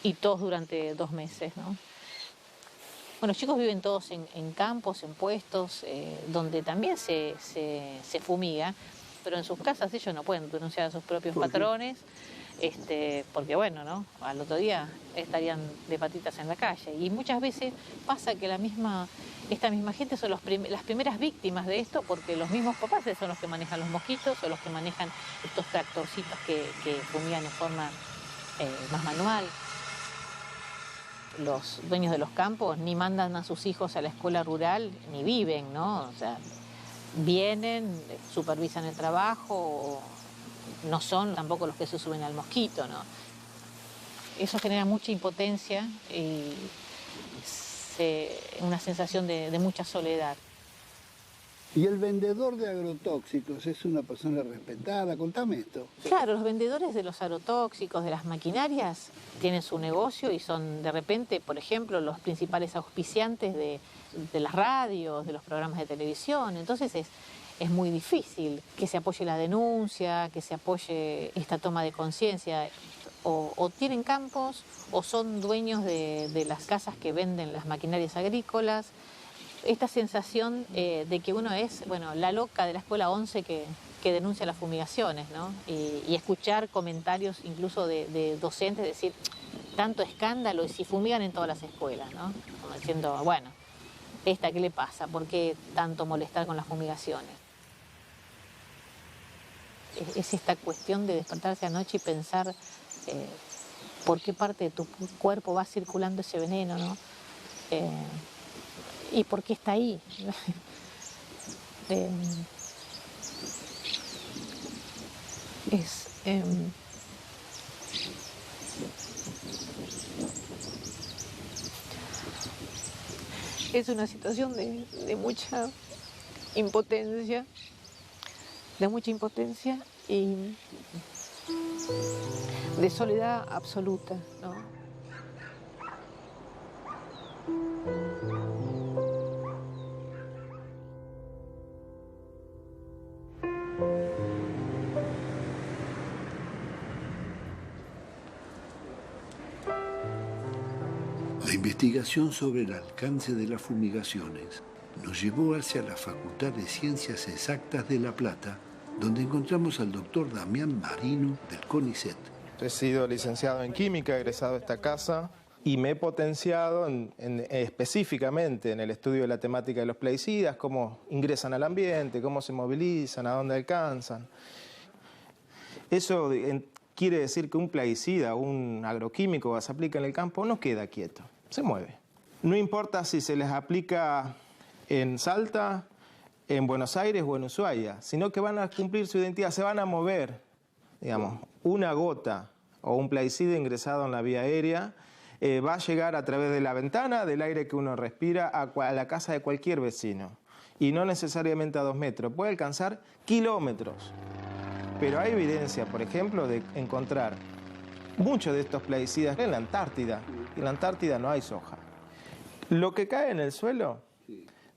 y tos durante 2 meses, ¿no? Bueno, los chicos viven todos en campos, en puestos, donde también se fumiga, pero en sus casas ellos no pueden denunciar a sus propios patrones, porque bueno, ¿no? Al otro día estarían de patitas en la calle. Y muchas veces pasa que esta misma gente son las primeras víctimas de esto, porque los mismos papás son los que manejan los mosquitos o los que manejan estos tractorcitos que fumigan en forma más manual. Los dueños de los campos ni mandan a sus hijos a la escuela rural, ni viven, ¿no? O sea, vienen, supervisan el trabajo, no son tampoco los que se suben al mosquito, ¿no? Eso genera mucha impotencia y una sensación de mucha soledad. ¿Y el vendedor de agrotóxicos es una persona respetada? Contame esto. Claro, los vendedores de los agrotóxicos, de las maquinarias, tienen su negocio y son de repente, por ejemplo, los principales auspiciantes de las radios, de los programas de televisión. Entonces es muy difícil que se apoye la denuncia, que se apoye esta toma de conciencia. O tienen campos o son dueños de las casas que venden las maquinarias agrícolas. Esta sensación de que uno es, bueno, la loca de la escuela 11 que denuncia las fumigaciones, ¿no? Y escuchar comentarios incluso de docentes decir, tanto escándalo y si fumigan en todas las escuelas, ¿no? Como diciendo, bueno, ¿qué le pasa? ¿Por qué tanto molestar con las fumigaciones? Es esta cuestión de despertarse anoche y pensar por qué parte de tu cuerpo va circulando ese veneno, ¿no? ¿Y por qué está ahí? Es una situación de mucha impotencia, y de soledad absoluta, ¿no? La investigación sobre el alcance de las fumigaciones nos llevó hacia la Facultad de Ciencias Exactas de La Plata, donde encontramos al doctor Damián Marino del CONICET. He sido licenciado en Química, egresado de esta casa, y me he potenciado específicamente en el estudio de la temática de los plaguicidas, cómo ingresan al ambiente, cómo se movilizan, a dónde alcanzan. Eso quiere decir que un plaguicida, un agroquímico que se aplica en el campo, no queda quieto, se mueve. No importa si se les aplica en Salta, en Buenos Aires o en Ushuaia, sino que van a cumplir su identidad, se van a mover, digamos. una gota o un plaguicida ingresado en la vía aérea va a llegar a través de la ventana del aire que uno respira a la casa de cualquier vecino. Y no necesariamente a 2 metros, puede alcanzar kilómetros. Pero hay evidencia, por ejemplo, de encontrar muchos de estos plaguicidas en la Antártida. Y en la Antártida no hay soja. Lo que cae en el suelo,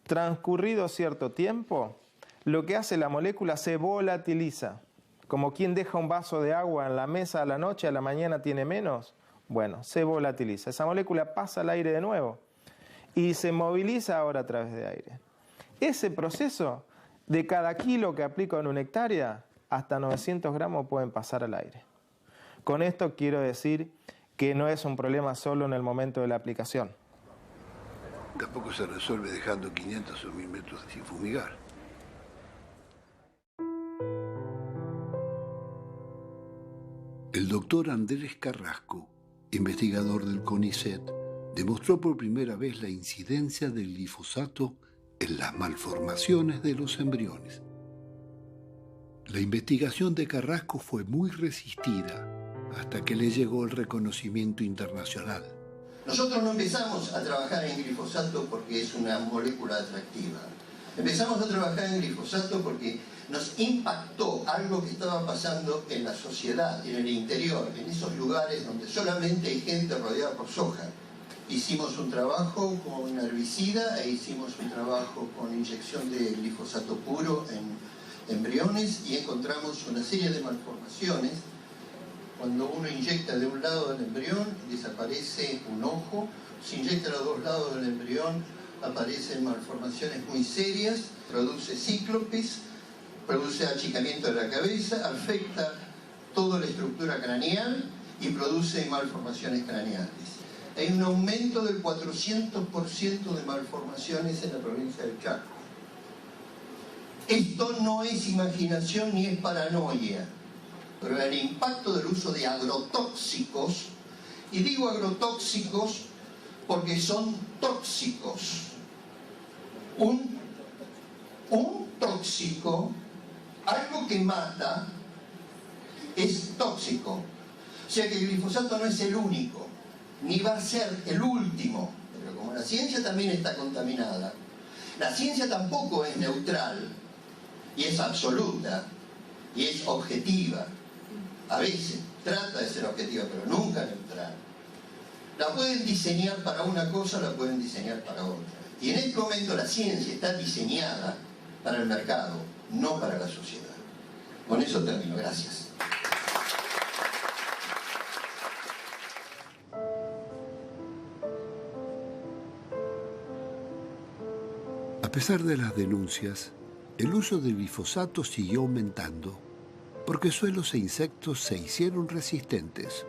transcurrido cierto tiempo, lo que hace la molécula se volatiliza. Como quien deja un vaso de agua en la mesa a la noche, a la mañana tiene menos. Bueno, se volatiliza. Esa molécula pasa al aire de nuevo y se moviliza ahora a través de aire. Ese proceso, de cada kilo que aplico en una hectárea, hasta 900 gramos pueden pasar al aire. Con esto quiero decir que no es un problema solo en el momento de la aplicación. Tampoco se resuelve dejando 500 o 1000 metros sin fumigar. El doctor Andrés Carrasco, investigador del CONICET, demostró por primera vez la incidencia del glifosato en las malformaciones de los embriones. La investigación de Carrasco fue muy resistida hasta que le llegó el reconocimiento internacional. Nosotros no empezamos a trabajar en glifosato porque es una molécula atractiva. Empezamos a trabajar en glifosato porque nos impactó algo que estaba pasando en la sociedad, en el interior, en esos lugares donde solamente hay gente rodeada por soja. Hicimos un trabajo con herbicida e hicimos un trabajo con inyección de glifosato puro en embriones y encontramos una serie de malformaciones. Cuando uno inyecta de un lado del embrión, desaparece un ojo. Si inyecta a los dos lados del embrión, aparecen malformaciones muy serias, produce cíclopes, produce achicamiento de la cabeza, afecta toda la estructura craneal y produce malformaciones craneales. Hay un aumento del 400% de malformaciones en la provincia del Chaco. Esto no es imaginación ni es paranoia, pero el impacto del uso de agrotóxicos, y digo agrotóxicos porque son tóxicos. Un tóxico, algo que mata, es tóxico. O sea que el glifosato no es el único, ni va a ser el último. Pero como la ciencia también está contaminada, la ciencia tampoco es neutral, y es absoluta, y es objetiva. A veces trata de ser objetiva, pero nunca neutral. La pueden diseñar para una cosa, la pueden diseñar para otra. Y en este momento la ciencia está diseñada para el mercado, no para la sociedad. Con eso termino. Gracias. A pesar de las denuncias, el uso del glifosato siguió aumentando porque suelos e insectos se hicieron resistentes.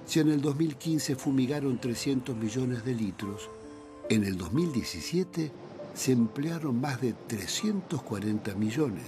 Si en el 2015 fumigaron 300 millones de litros, en el 2017 se emplearon más de 340 millones.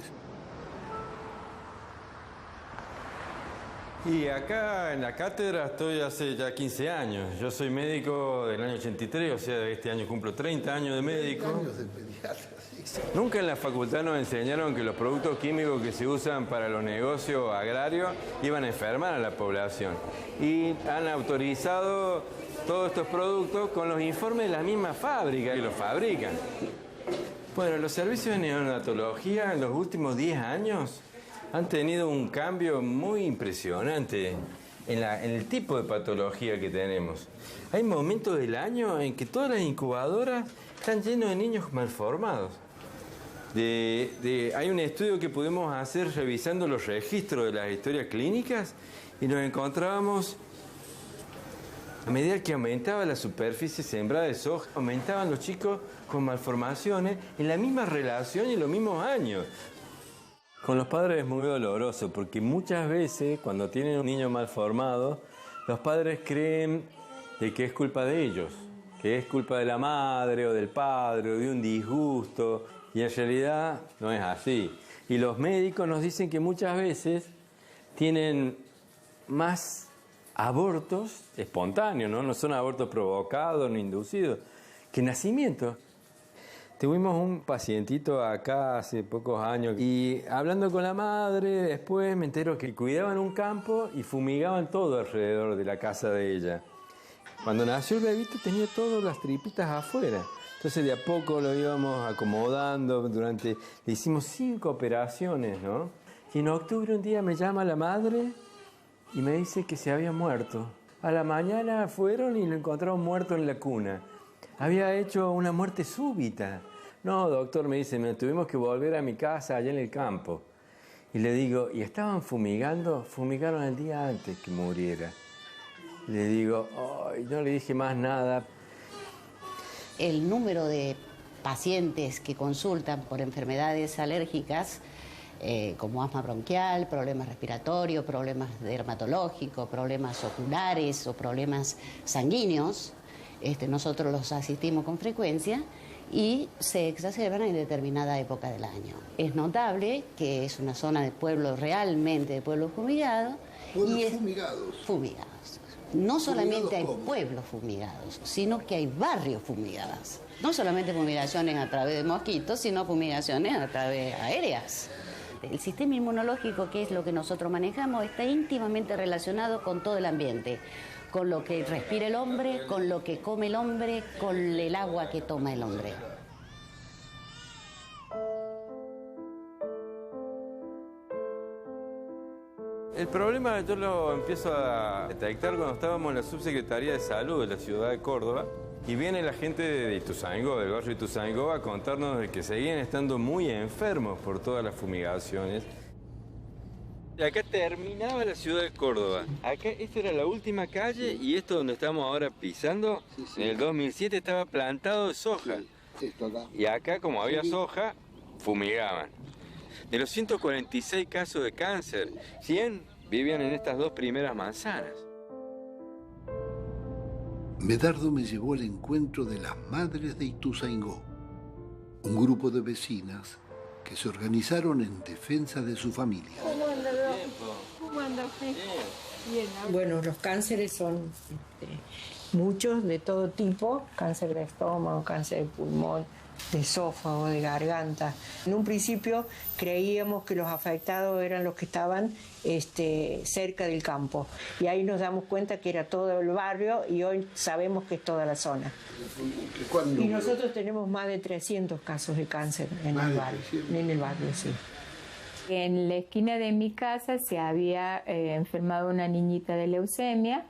Y acá en la cátedra estoy hace ya 15 años. Yo soy médico del año 83, o sea, este año cumplo 30 años de médico. 30 años de pediatra, sí. Nunca en la facultad nos enseñaron que los productos químicos que se usan para los negocios agrarios iban a enfermar a la población. Y han autorizado todos estos productos con los informes de la misma fábrica que los fabrican. Bueno, los servicios de neonatología en los últimos 10 años han tenido un cambio muy impresionante en el tipo de patología que tenemos. Hay momentos del año en que todas las incubadoras están llenas de niños malformados. Hay un estudio que pudimos hacer revisando los registros de las historias clínicas y nos encontrábamos, a medida que aumentaba la superficie sembrada de soja, aumentaban los chicos con malformaciones en la misma relación y en los mismos años. Con los padres es muy doloroso porque muchas veces cuando tienen un niño mal formado, los padres creen de que es culpa de ellos, que es culpa de la madre o del padre o de un disgusto, y en realidad no es así. Y los médicos nos dicen que muchas veces tienen más abortos espontáneos, no son abortos provocados ni inducidos, que nacimientos. Tuvimos un pacientito acá hace pocos años y hablando con la madre, después me entero que cuidaban un campo y fumigaban todo alrededor de la casa de ella. Cuando nació el bebito tenía todas las tripitas afuera. Entonces de a poco lo íbamos acomodando, le hicimos 5 operaciones, ¿no? Y en octubre un día me llama la madre y me dice que se había muerto. A la mañana fueron y lo encontraron muerto en la cuna. Había hecho una muerte súbita. No, doctor, me dice, tuvimos que volver a mi casa allá en el campo. Y le digo, ¿y estaban fumigando? Fumigaron el día antes que muriera. Le digo, ay, no le dije más nada. El número de pacientes que consultan por enfermedades alérgicas, como asma bronquial, problemas respiratorios, problemas dermatológicos, problemas oculares o problemas sanguíneos, nosotros los asistimos con frecuencia y se exacerban en determinada época del año. Es notable que es una zona de pueblo realmente de pueblo fumigado. ¿Pueblos fumigados? Fumigados. No solamente hay pueblos fumigados, sino que hay barrios fumigados. No solamente fumigaciones a través de mosquitos, sino fumigaciones a través aéreas. El sistema inmunológico, que es lo que nosotros manejamos, está íntimamente relacionado con todo el ambiente, con lo que respira el hombre, con lo que come el hombre, con el agua que toma el hombre. El problema yo lo empiezo a detectar cuando estábamos en la Subsecretaría de Salud de la ciudad de Córdoba y viene la gente de Ituzaingó, del barrio de Ituzaingó, a contarnos de que seguían estando muy enfermos por todas las fumigaciones. Acá terminaba la ciudad de Córdoba. Acá esta era la última calle y esto donde estamos ahora pisando, en el 2007 estaba plantado de soja. Y acá, como había soja, fumigaban. De los 146 casos de cáncer, 100 vivían en estas 2 primeras manzanas. Medardo me llevó al encuentro de las madres de Ituzaingó, un grupo de vecinas que se organizaron en defensa de su familia. ¿Cómo anda usted? Bien. Bueno, los cánceres son muchos, de todo tipo, cáncer de estómago, cáncer de pulmón, de esófago, de garganta. En un principio creíamos que los afectados eran los que estaban cerca del campo y ahí nos damos cuenta que era todo el barrio y hoy sabemos que es toda la zona. Y nosotros tenemos más de 300 casos de cáncer en el barrio, sí. En la esquina de mi casa se había enfermado una niñita de leucemia.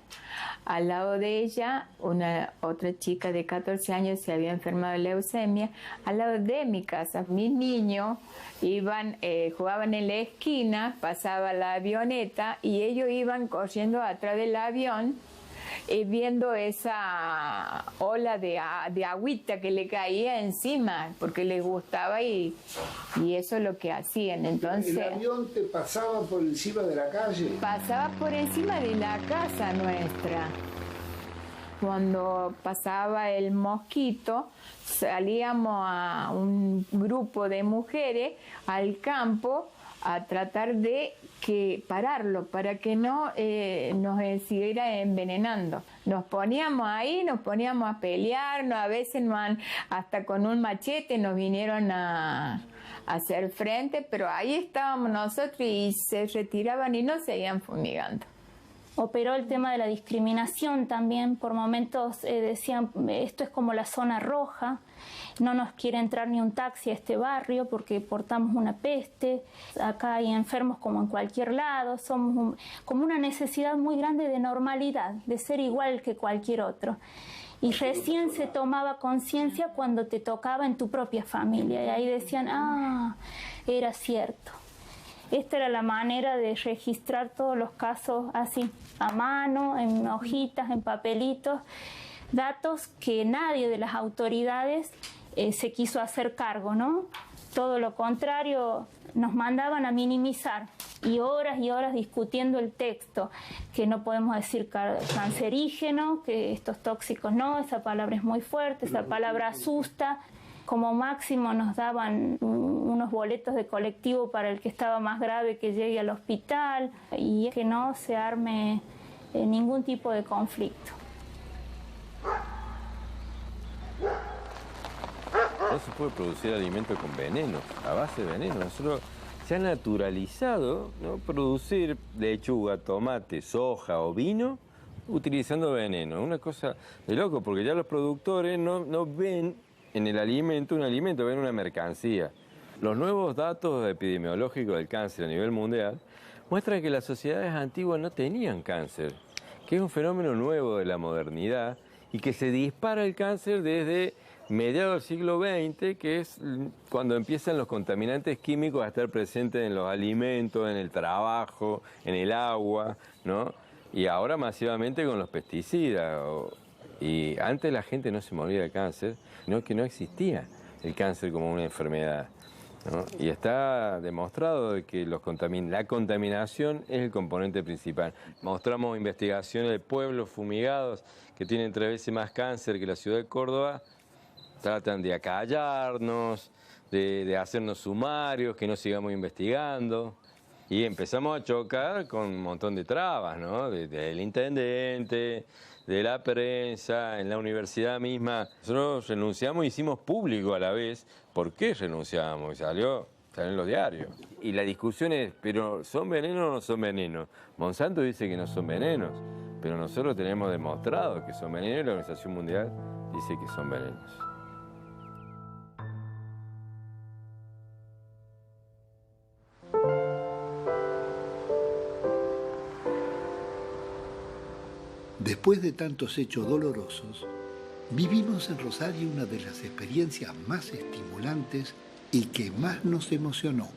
Al lado de ella, otra chica de 14 años se había enfermado de leucemia. Al lado de mi casa, mis niños jugaban en la esquina, pasaba la avioneta y ellos iban corriendo atrás del avión viendo esa ola de agüita que le caía encima porque les gustaba y eso es lo que hacían. Entonces, ¿el avión te pasaba por encima de la calle? Pasaba por encima de la casa nuestra. Cuando pasaba el mosquito, salíamos a un grupo de mujeres al campo a tratar de pararlo para que no nos siguiera envenenando. Nos poníamos ahí, nos poníamos a pelearnos, a veces hasta con un machete nos vinieron a hacer frente, pero ahí estábamos nosotros y se retiraban y no seguían fumigando. Operó el tema de la discriminación también. Por momentos decían, esto es como la zona roja, no nos quiere entrar ni un taxi a este barrio porque portamos una peste, acá hay enfermos como en cualquier lado, somos como una necesidad muy grande de normalidad, de ser igual que cualquier otro. Y recién se tomaba conciencia cuando te tocaba en tu propia familia y ahí decían, era cierto. Esta era la manera de registrar todos los casos así, a mano, en hojitas, en papelitos, datos que nadie de las autoridades se quiso hacer cargo, ¿no? Todo lo contrario, nos mandaban a minimizar y horas discutiendo el texto, que no podemos decir cancerígeno, que estos tóxicos no, esa palabra es muy fuerte, esa palabra asusta. Como máximo nos daban unos boletos de colectivo para el que estaba más grave que llegue al hospital y que no se arme ningún tipo de conflicto. No se puede producir alimento con veneno, a base de veneno. Nosotros se ha naturalizado, ¿no?, producir lechuga, tomate, soja o vino utilizando veneno. Una cosa de loco, porque ya los productores no ven en el alimento un alimento, ven una mercancía. Los nuevos datos epidemiológicos del cáncer a nivel mundial muestran que las sociedades antiguas no tenían cáncer, que es un fenómeno nuevo de la modernidad y que se dispara el cáncer desde mediados del siglo XX, que es cuando empiezan los contaminantes químicos a estar presentes en los alimentos, en el trabajo, en el agua, ¿no? Y ahora masivamente con los pesticidas. Y antes la gente no se moría de cáncer, sino que no existía el cáncer como una enfermedad, ¿no? Y está demostrado de que la contaminación es el componente principal. Mostramos investigaciones de pueblos fumigados que tienen 3 veces más cáncer que la ciudad de Córdoba. Tratan de acallarnos, de hacernos sumarios, que no sigamos investigando. Y empezamos a chocar con un montón de trabas, ¿no? Del intendente, de la prensa, en la universidad misma. Nosotros renunciamos y hicimos público a la vez por qué renunciamos. Y salió en los diarios. Y la discusión es, ¿pero son venenos o no son venenos? Monsanto dice que no son venenos, pero nosotros tenemos demostrado que son venenos y la Organización Mundial dice que son venenos. Después de tantos hechos dolorosos, vivimos en Rosario una de las experiencias más estimulantes y que más nos emocionó.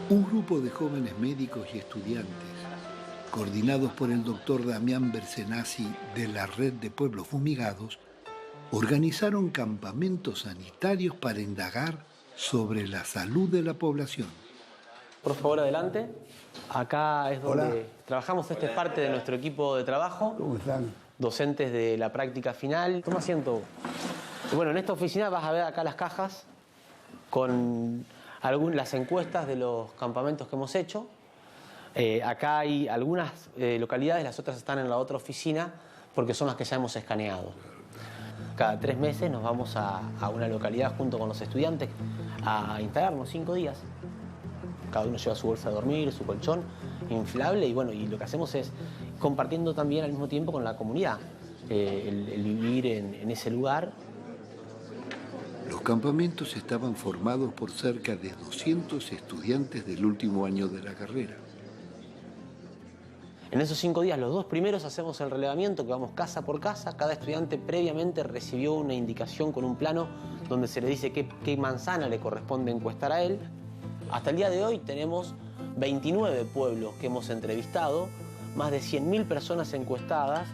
Un grupo de jóvenes médicos y estudiantes, coordinados por el doctor Damián Bersenazzi de la Red de Pueblos Fumigados, organizaron campamentos sanitarios para indagar sobre la salud de la población. Por favor, adelante. Acá es donde trabajamos. Este es parte de nuestro equipo de trabajo. ¿Cómo están? Docentes de la práctica final. Toma asiento. Bueno, en esta oficina vas a ver acá las cajas con las encuestas de los campamentos que hemos hecho. Acá hay algunas localidades, las otras están en la otra oficina porque son las que ya hemos escaneado. Cada 3 meses nos vamos a una localidad junto con los estudiantes a instalarnos 5 días. Cada uno lleva su bolsa de dormir, su colchón inflable y bueno, y lo que hacemos es compartiendo también al mismo tiempo con la comunidad, el vivir en ese lugar. Los campamentos estaban formados por cerca de 200 estudiantes del último año de la carrera. En esos 5 días, los 2 primeros hacemos el relevamiento, que vamos casa por casa. Cada estudiante previamente recibió una indicación con un plano donde se le dice qué manzana le corresponde encuestar a él. Hasta el día de hoy tenemos 29 pueblos que hemos entrevistado, más de 100.000 personas encuestadas.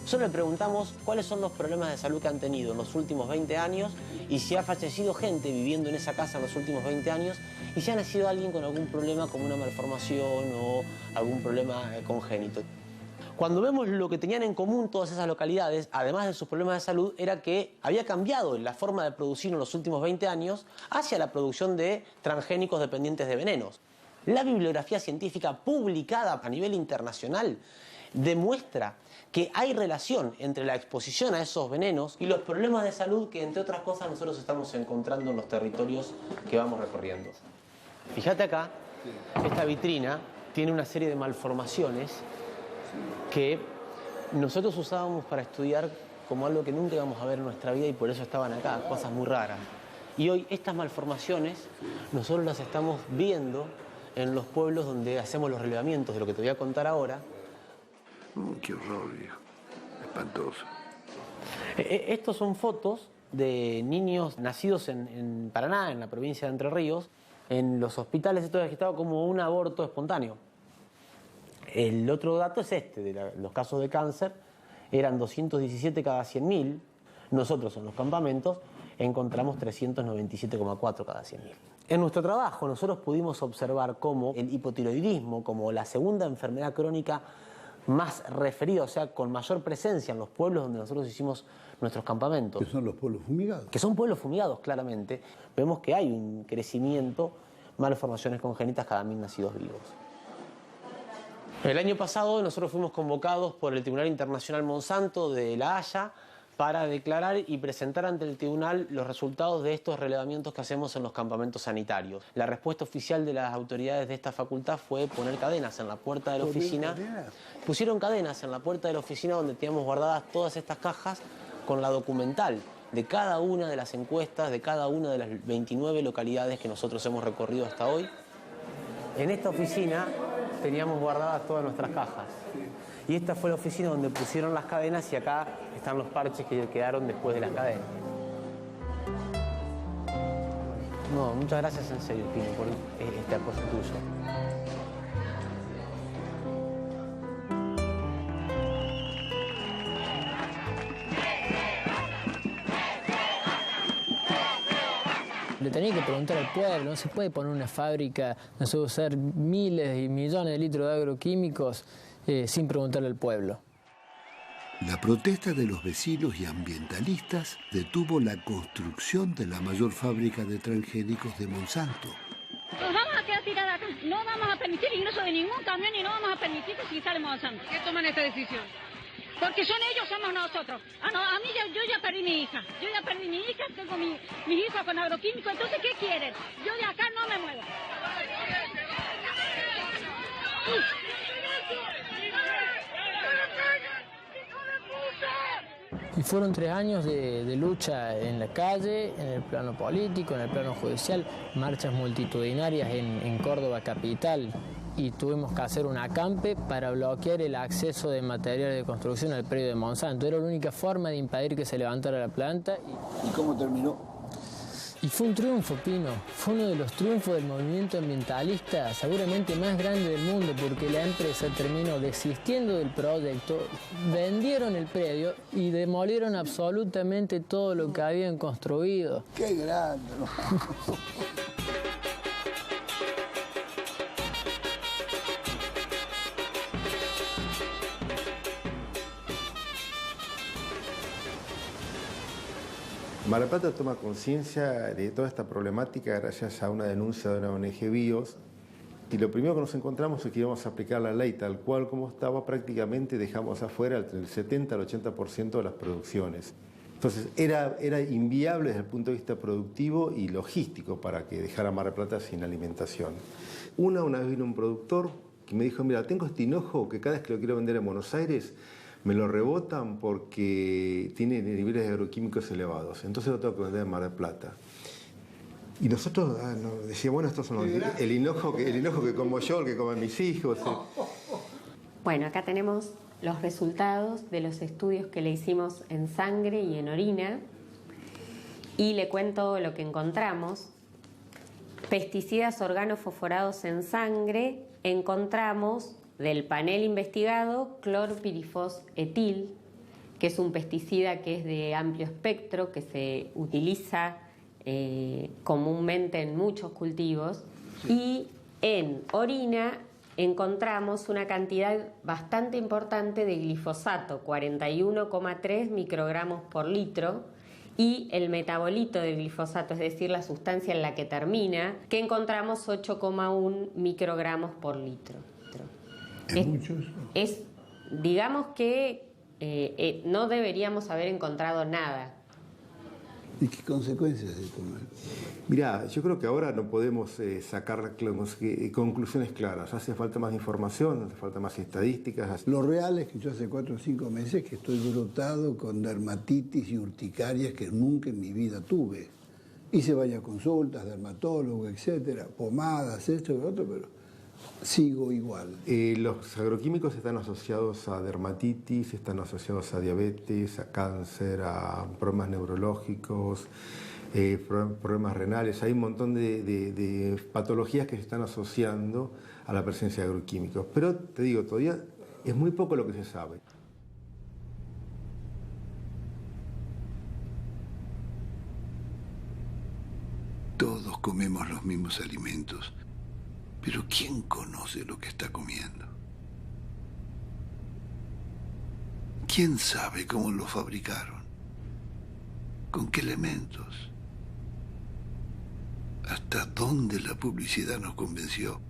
Solo le preguntamos cuáles son los problemas de salud que han tenido en los últimos 20 años y si ha fallecido gente viviendo en esa casa en los últimos 20 años y si ha nacido alguien con algún problema como una malformación o algún problema congénito. Cuando vemos lo que tenían en común todas esas localidades, además de sus problemas de salud, era que había cambiado la forma de producir en los últimos 20 años hacia la producción de transgénicos dependientes de venenos. La bibliografía científica publicada a nivel internacional demuestra que hay relación entre la exposición a esos venenos y los problemas de salud que, entre otras cosas, nosotros estamos encontrando en los territorios que vamos recorriendo. Fíjate acá, esta vitrina tiene una serie de malformaciones que nosotros usábamos para estudiar como algo que nunca íbamos a ver en nuestra vida y por eso estaban acá, cosas muy raras. Y hoy estas malformaciones nosotros las estamos viendo en los pueblos donde hacemos los relevamientos de lo que te voy a contar ahora. Qué horror, viejo. Espantoso. Estos son fotos de niños nacidos en Paraná, en la provincia de Entre Ríos. En los hospitales esto es registrado como un aborto espontáneo. El otro dato es los casos de cáncer eran 217 cada 100.000. Nosotros en los campamentos encontramos 397,4 cada 100.000. En nuestro trabajo nosotros pudimos observar cómo el hipotiroidismo, como la segunda enfermedad crónica más referida, o sea, con mayor presencia en los pueblos donde nosotros hicimos nuestros campamentos. ¿Que son los pueblos fumigados? Que son pueblos fumigados, claramente. Vemos que hay un crecimiento, malformaciones congénitas cada 1.000 nacidos vivos. El año pasado nosotros fuimos convocados por el Tribunal Internacional Monsanto de La Haya para declarar y presentar ante el tribunal los resultados de estos relevamientos que hacemos en los campamentos sanitarios. La respuesta oficial de las autoridades de esta facultad fue poner cadenas en la puerta de la oficina. Pusieron cadenas en la puerta de la oficina donde teníamos guardadas todas estas cajas con la documental de cada una de las encuestas, de cada una de las 29 localidades que nosotros hemos recorrido hasta hoy. En esta oficina teníamos guardadas todas nuestras cajas. Y esta fue la oficina donde pusieron las cadenas y acá están los parches que quedaron después de las cadenas. No, muchas gracias en serio, Pino, por este apoyo tuyo. Le tenía que preguntar al pueblo, no se puede poner una fábrica, no se puede usar miles y millones de litros de agroquímicos sin preguntarle al pueblo. La protesta de los vecinos y ambientalistas detuvo la construcción de la mayor fábrica de transgénicos de Monsanto. Nos vamos a quedar tiradas acá. No vamos a permitir el ingreso de ningún camión y no vamos a permitir que se sale Monsanto. ¿Qué toman esta decisión? Porque son ellos, somos nosotros. Ah, no, a mí yo ya perdí mi hija. Yo ya perdí mi hija, tengo mis hijos con agroquímicos. Entonces, ¿qué quieren? Yo de acá no me muevo. Y fueron 3 años de lucha en la calle, en el plano político, en el plano judicial, marchas multitudinarias en Córdoba capital. Y tuvimos que hacer un acampe para bloquear el acceso de materiales de construcción al predio de Monsanto. Era la única forma de impedir que se levantara la planta. ¿Y cómo terminó? Y fue un triunfo, Pino. Fue uno de los triunfos del movimiento ambientalista seguramente más grande del mundo, porque la empresa terminó desistiendo del proyecto, vendieron el predio y demolieron absolutamente todo lo que habían construido. ¡Qué grande! Mar del Plata toma conciencia de toda esta problemática gracias a una denuncia de una ONG BIOS, y lo primero que nos encontramos es que íbamos a aplicar la ley tal cual como estaba. Prácticamente dejamos afuera entre el 70 al 80% de las producciones. Entonces era inviable desde el punto de vista productivo y logístico para que dejara Mar del Plata sin alimentación. Una vez vino un productor que me dijo: mira, tengo este hinojo que cada vez que lo quiero vender en Buenos Aires me lo rebotan porque tiene niveles de agroquímicos elevados, entonces lo tengo que vender en Mar del Plata. Y nosotros decíamos, bueno, estos son el hinojo que como yo, el que comen mis hijos. Bueno, acá tenemos los resultados de los estudios que le hicimos en sangre y en orina, y le cuento lo que encontramos. Pesticidas organofosforados en sangre, encontramos del panel investigado clorpirifos-etil, que es un pesticida que es de amplio espectro, que se utiliza comúnmente en muchos cultivos. Y en orina encontramos una cantidad bastante importante de glifosato, 41,3 microgramos por litro, y el metabolito del glifosato, es decir, la sustancia en la que termina, que encontramos 8,1 microgramos por litro. Digamos que no deberíamos haber encontrado nada. ¿Y qué consecuencias de tomar? Mirá, yo creo que ahora no podemos sacar conclusiones claras. Hace falta más información, hace falta más estadísticas. Lo real es que yo hace 4 o 5 meses que estoy brotado con dermatitis y urticarias que nunca en mi vida tuve. Hice varias consultas, dermatólogo, etcétera, pomadas, esto y lo otro, pero sigo igual. Los agroquímicos están asociados a dermatitis, están asociados a diabetes, a cáncer, a problemas neurológicos, problemas renales. Hay un montón de patologías que se están asociando a la presencia de agroquímicos. Pero te digo, todavía es muy poco lo que se sabe. Todos comemos los mismos alimentos, pero ¿quién conoce lo que está comiendo? ¿Quién sabe cómo lo fabricaron? ¿Con qué elementos? ¿Hasta dónde la publicidad nos convenció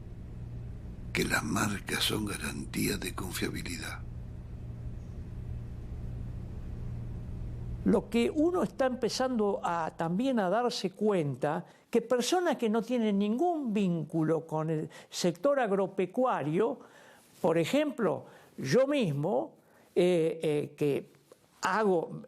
que las marcas son garantía de confiabilidad? lo que uno está empezando también a darse cuenta, que personas que no tienen ningún vínculo con el sector agropecuario, por ejemplo, yo mismo, que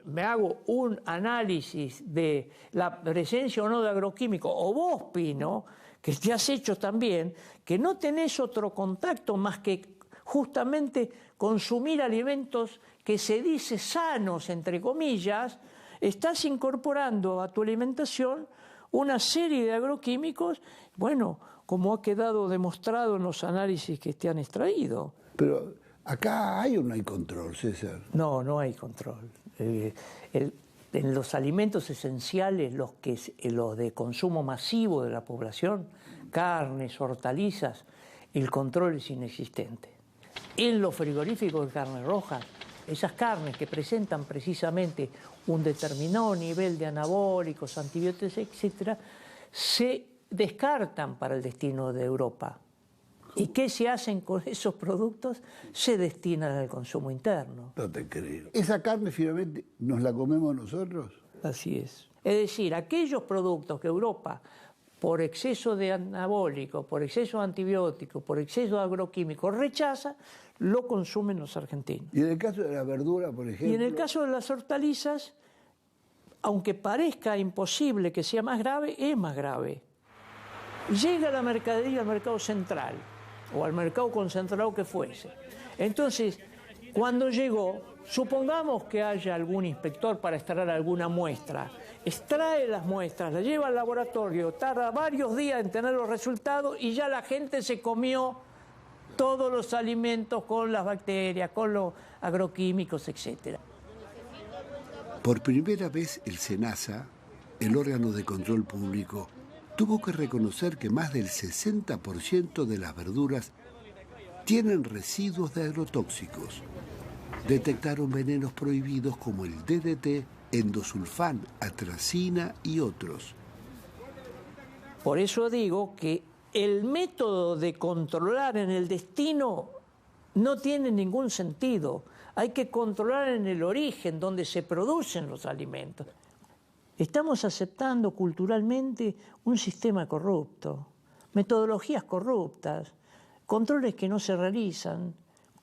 me hago un análisis de la presencia o no de agroquímicos, o vos, Pino, que te has hecho también, que no tenés otro contacto más que justamente consumir alimentos que se dice sanos, entre comillas, estás incorporando a tu alimentación una serie de agroquímicos, bueno, como ha quedado demostrado en los análisis que te han extraído. Pero acá hay o no hay control, César. No, no hay control. En los alimentos esenciales, los de consumo masivo de la población, carnes, hortalizas, el control es inexistente. En los frigoríficos de carnes rojas, esas carnes que presentan precisamente un determinado nivel de anabólicos, antibióticos, etc., se descartan para el destino de Europa. ¿Y qué se hacen con esos productos? Se destinan al consumo interno. No te creo. ¿Esa carne finalmente nos la comemos nosotros? Así es. Es decir, aquellos productos que Europa, por exceso de anabólicos, por exceso de antibióticos, por exceso de agroquímicos, rechaza, lo consumen los argentinos. ¿Y en el caso de la verdura, por ejemplo? Y en el caso de las hortalizas, aunque parezca imposible que sea más grave, es más grave. Llega la mercadería al mercado central, o al mercado concentrado que fuese. Entonces, cuando llegó, supongamos que haya algún inspector para extraer alguna muestra, extrae las muestras, las lleva al laboratorio, tarda varios días en tener los resultados y ya la gente se comió todos los alimentos con las bacterias, con los agroquímicos, etc. Por primera vez el SENASA, el órgano de control público, tuvo que reconocer que más del 60% de las verduras tienen residuos de agrotóxicos. Detectaron venenos prohibidos como el DDT, endosulfán, atracina y otros. Por eso digo que el método de controlar en el destino no tiene ningún sentido. Hay que controlar en el origen, donde se producen los alimentos. Estamos aceptando culturalmente un sistema corrupto, metodologías corruptas, controles que no se realizan.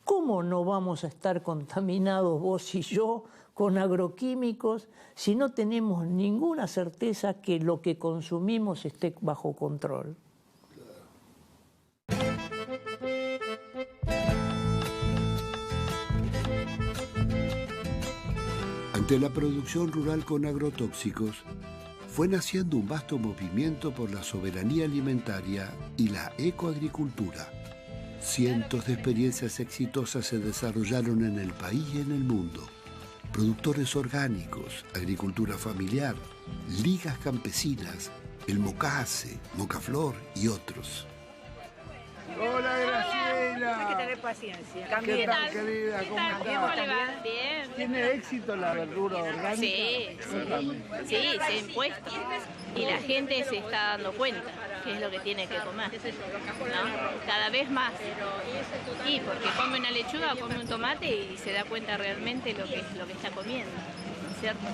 ¿Cómo no vamos a estar contaminados vos y yo con agroquímicos si no tenemos ninguna certeza que lo que consumimos esté bajo control? Ante la producción rural con agrotóxicos, fue naciendo un vasto movimiento por la soberanía alimentaria y la ecoagricultura. Cientos de experiencias exitosas se desarrollaron en el país y en el mundo. Productores orgánicos, agricultura familiar, ligas campesinas, el Mocase, Mocaflor y otros. Hola, Graciela. Hay que tener paciencia. ¿Qué tal, querida? ¿Cómo estás? ¿Cómo le va? Bien. ¿Tiene éxito la verdura orgánica? Sí, se ha impuesto. Y la gente se está dando cuenta que es lo que tiene que comer, ¿no? Cada vez más. Y porque come una lechuga, come un tomate y se da cuenta realmente lo que está comiendo, ¿cierto?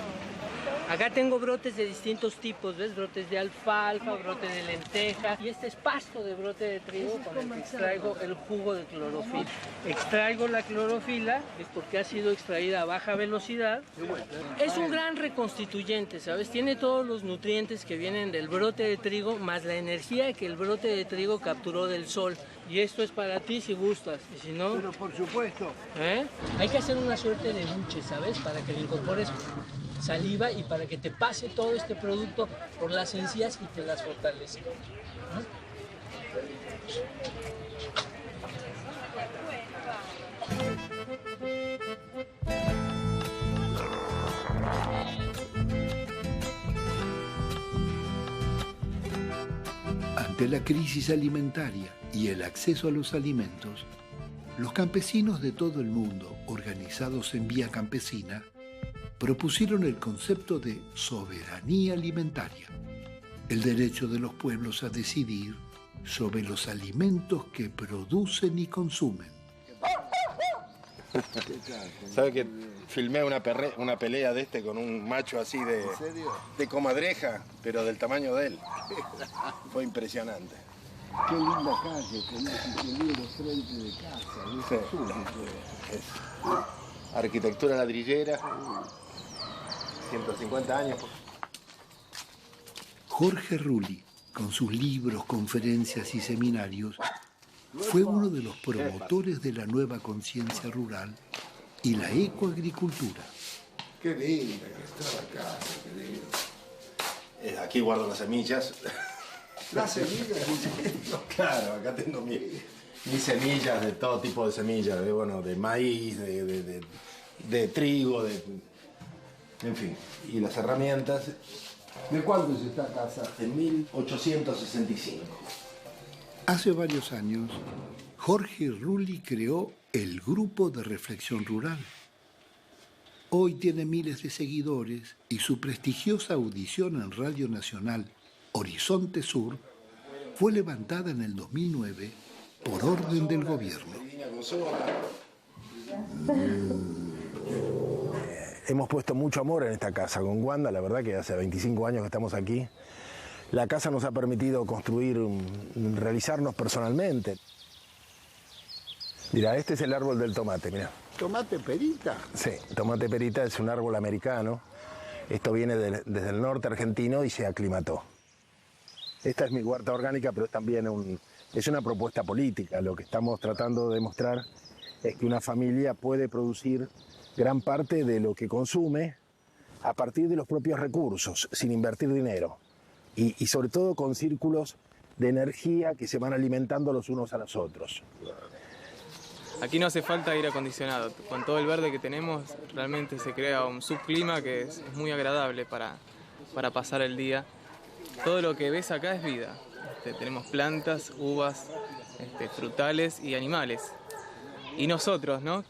Acá tengo brotes de distintos tipos, ¿ves? Brotes de alfalfa, brotes de lenteja. Y este es pasto de brote de trigo con el que extraigo el jugo de clorofila. Extraigo la clorofila, es porque ha sido extraída a baja velocidad. Es un gran reconstituyente, ¿sabes? Tiene todos los nutrientes que vienen del brote de trigo, más la energía que el brote de trigo capturó del sol. Y esto es para ti si gustas, y si no... Pero por supuesto. Hay que hacer una suerte de buche, ¿sabes? Para que le incorpores saliva y para que te pase todo este producto por las encías y te las fortalezca. Ante la crisis alimentaria y el acceso a los alimentos, los campesinos de todo el mundo, organizados en Vía Campesina, propusieron el concepto de soberanía alimentaria, el derecho de los pueblos a decidir sobre los alimentos que producen y consumen. ¿Sabe que filmé una pelea de este con un macho así de... ¿En serio? De comadreja, pero del tamaño de él? Fue impresionante. Qué linda calle, tenés ingeniero frente de casa. Sí. Es arquitectura ladrillera, 150 años. Jorge Rulli, con sus libros, conferencias y seminarios, fue uno de los promotores de la nueva conciencia rural y la ecoagricultura. Qué linda que está la casa, qué lindo. Aquí guardo las semillas. ¿Las semillas? Claro, acá tengo mis semillas, de todo tipo de semillas, de maíz, de trigo, en fin. Y las herramientas. ¿De cuándo es esta casa? En 1865. Hace varios años, Jorge Rulli creó el Grupo de Reflexión Rural. Hoy tiene miles de seguidores y su prestigiosa audición en Radio Nacional Horizonte Sur fue levantada en el 2009 por orden del gobierno. Hemos puesto mucho amor en esta casa con Wanda, la verdad que hace 25 años que estamos aquí. La casa nos ha permitido construir, realizarnos personalmente. Mira, este es el árbol del tomate, mira. ¿Tomate perita? Sí, tomate perita es un árbol americano. Esto viene desde el norte argentino y se aclimató. Esta es mi huerta orgánica, pero también es una propuesta política. Lo que estamos tratando de demostrar es que una familia puede producir gran parte de lo que consume a partir de los propios recursos, sin invertir dinero. Y sobre todo con círculos de energía que se van alimentando los unos a los otros. Aquí no hace falta aire acondicionado. Con todo el verde que tenemos, realmente se crea un subclima que es muy agradable para pasar el día. Todo lo que ves acá es vida. Tenemos plantas, uvas, frutales y animales. Y nosotros, ¿no?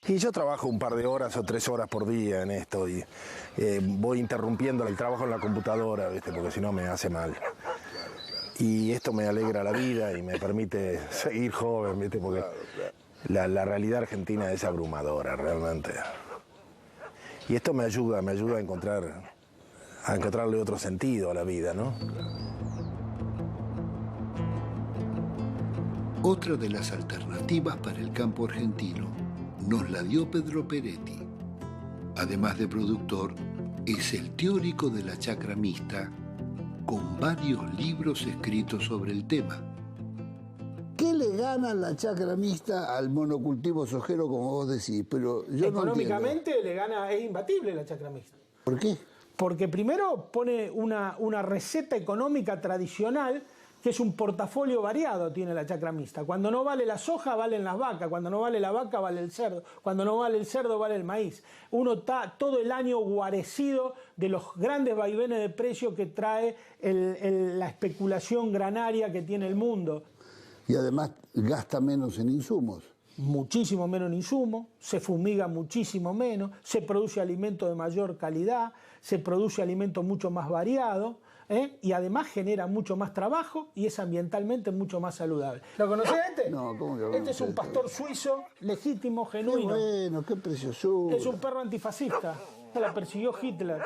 Y yo trabajo un par de horas o 3 horas por día en esto y voy interrumpiendo el trabajo en la computadora, ¿viste? Porque si no me hace mal. Y esto me alegra la vida y me permite seguir joven, ¿viste? Porque la realidad argentina es abrumadora, realmente. Y esto me ayuda a encontrarle otro sentido a la vida, ¿no? Otra de las alternativas para el campo argentino nos la dio Pedro Peretti. Además de productor, es el teórico de la chacra mixta, con varios libros escritos sobre el tema. ¿Qué le gana la chacra mixta al monocultivo sojero, como vos decís? Pero yo económicamente le gana, es imbatible la chacra mixta. ¿Por qué? Porque primero pone una receta económica tradicional, que es un portafolio variado, tiene la chacra mixta. Cuando no vale la soja, valen las vacas. Cuando no vale la vaca, vale el cerdo. Cuando no vale el cerdo, vale el maíz. Uno está todo el año guarecido de los grandes vaivenes de precio que trae la especulación granaria que tiene el mundo. Y además gasta menos en insumos. Muchísimo menos en insumos, se fumiga muchísimo menos, se produce alimento de mayor calidad, se produce alimento mucho más variado. Y además genera mucho más trabajo y es ambientalmente mucho más saludable. ¿Lo conocés este? No, ¿cómo que Este es un pastor suizo, legítimo, genuino. Qué bueno, qué preciosura. Es un perro antifascista. Se la persiguió Hitler.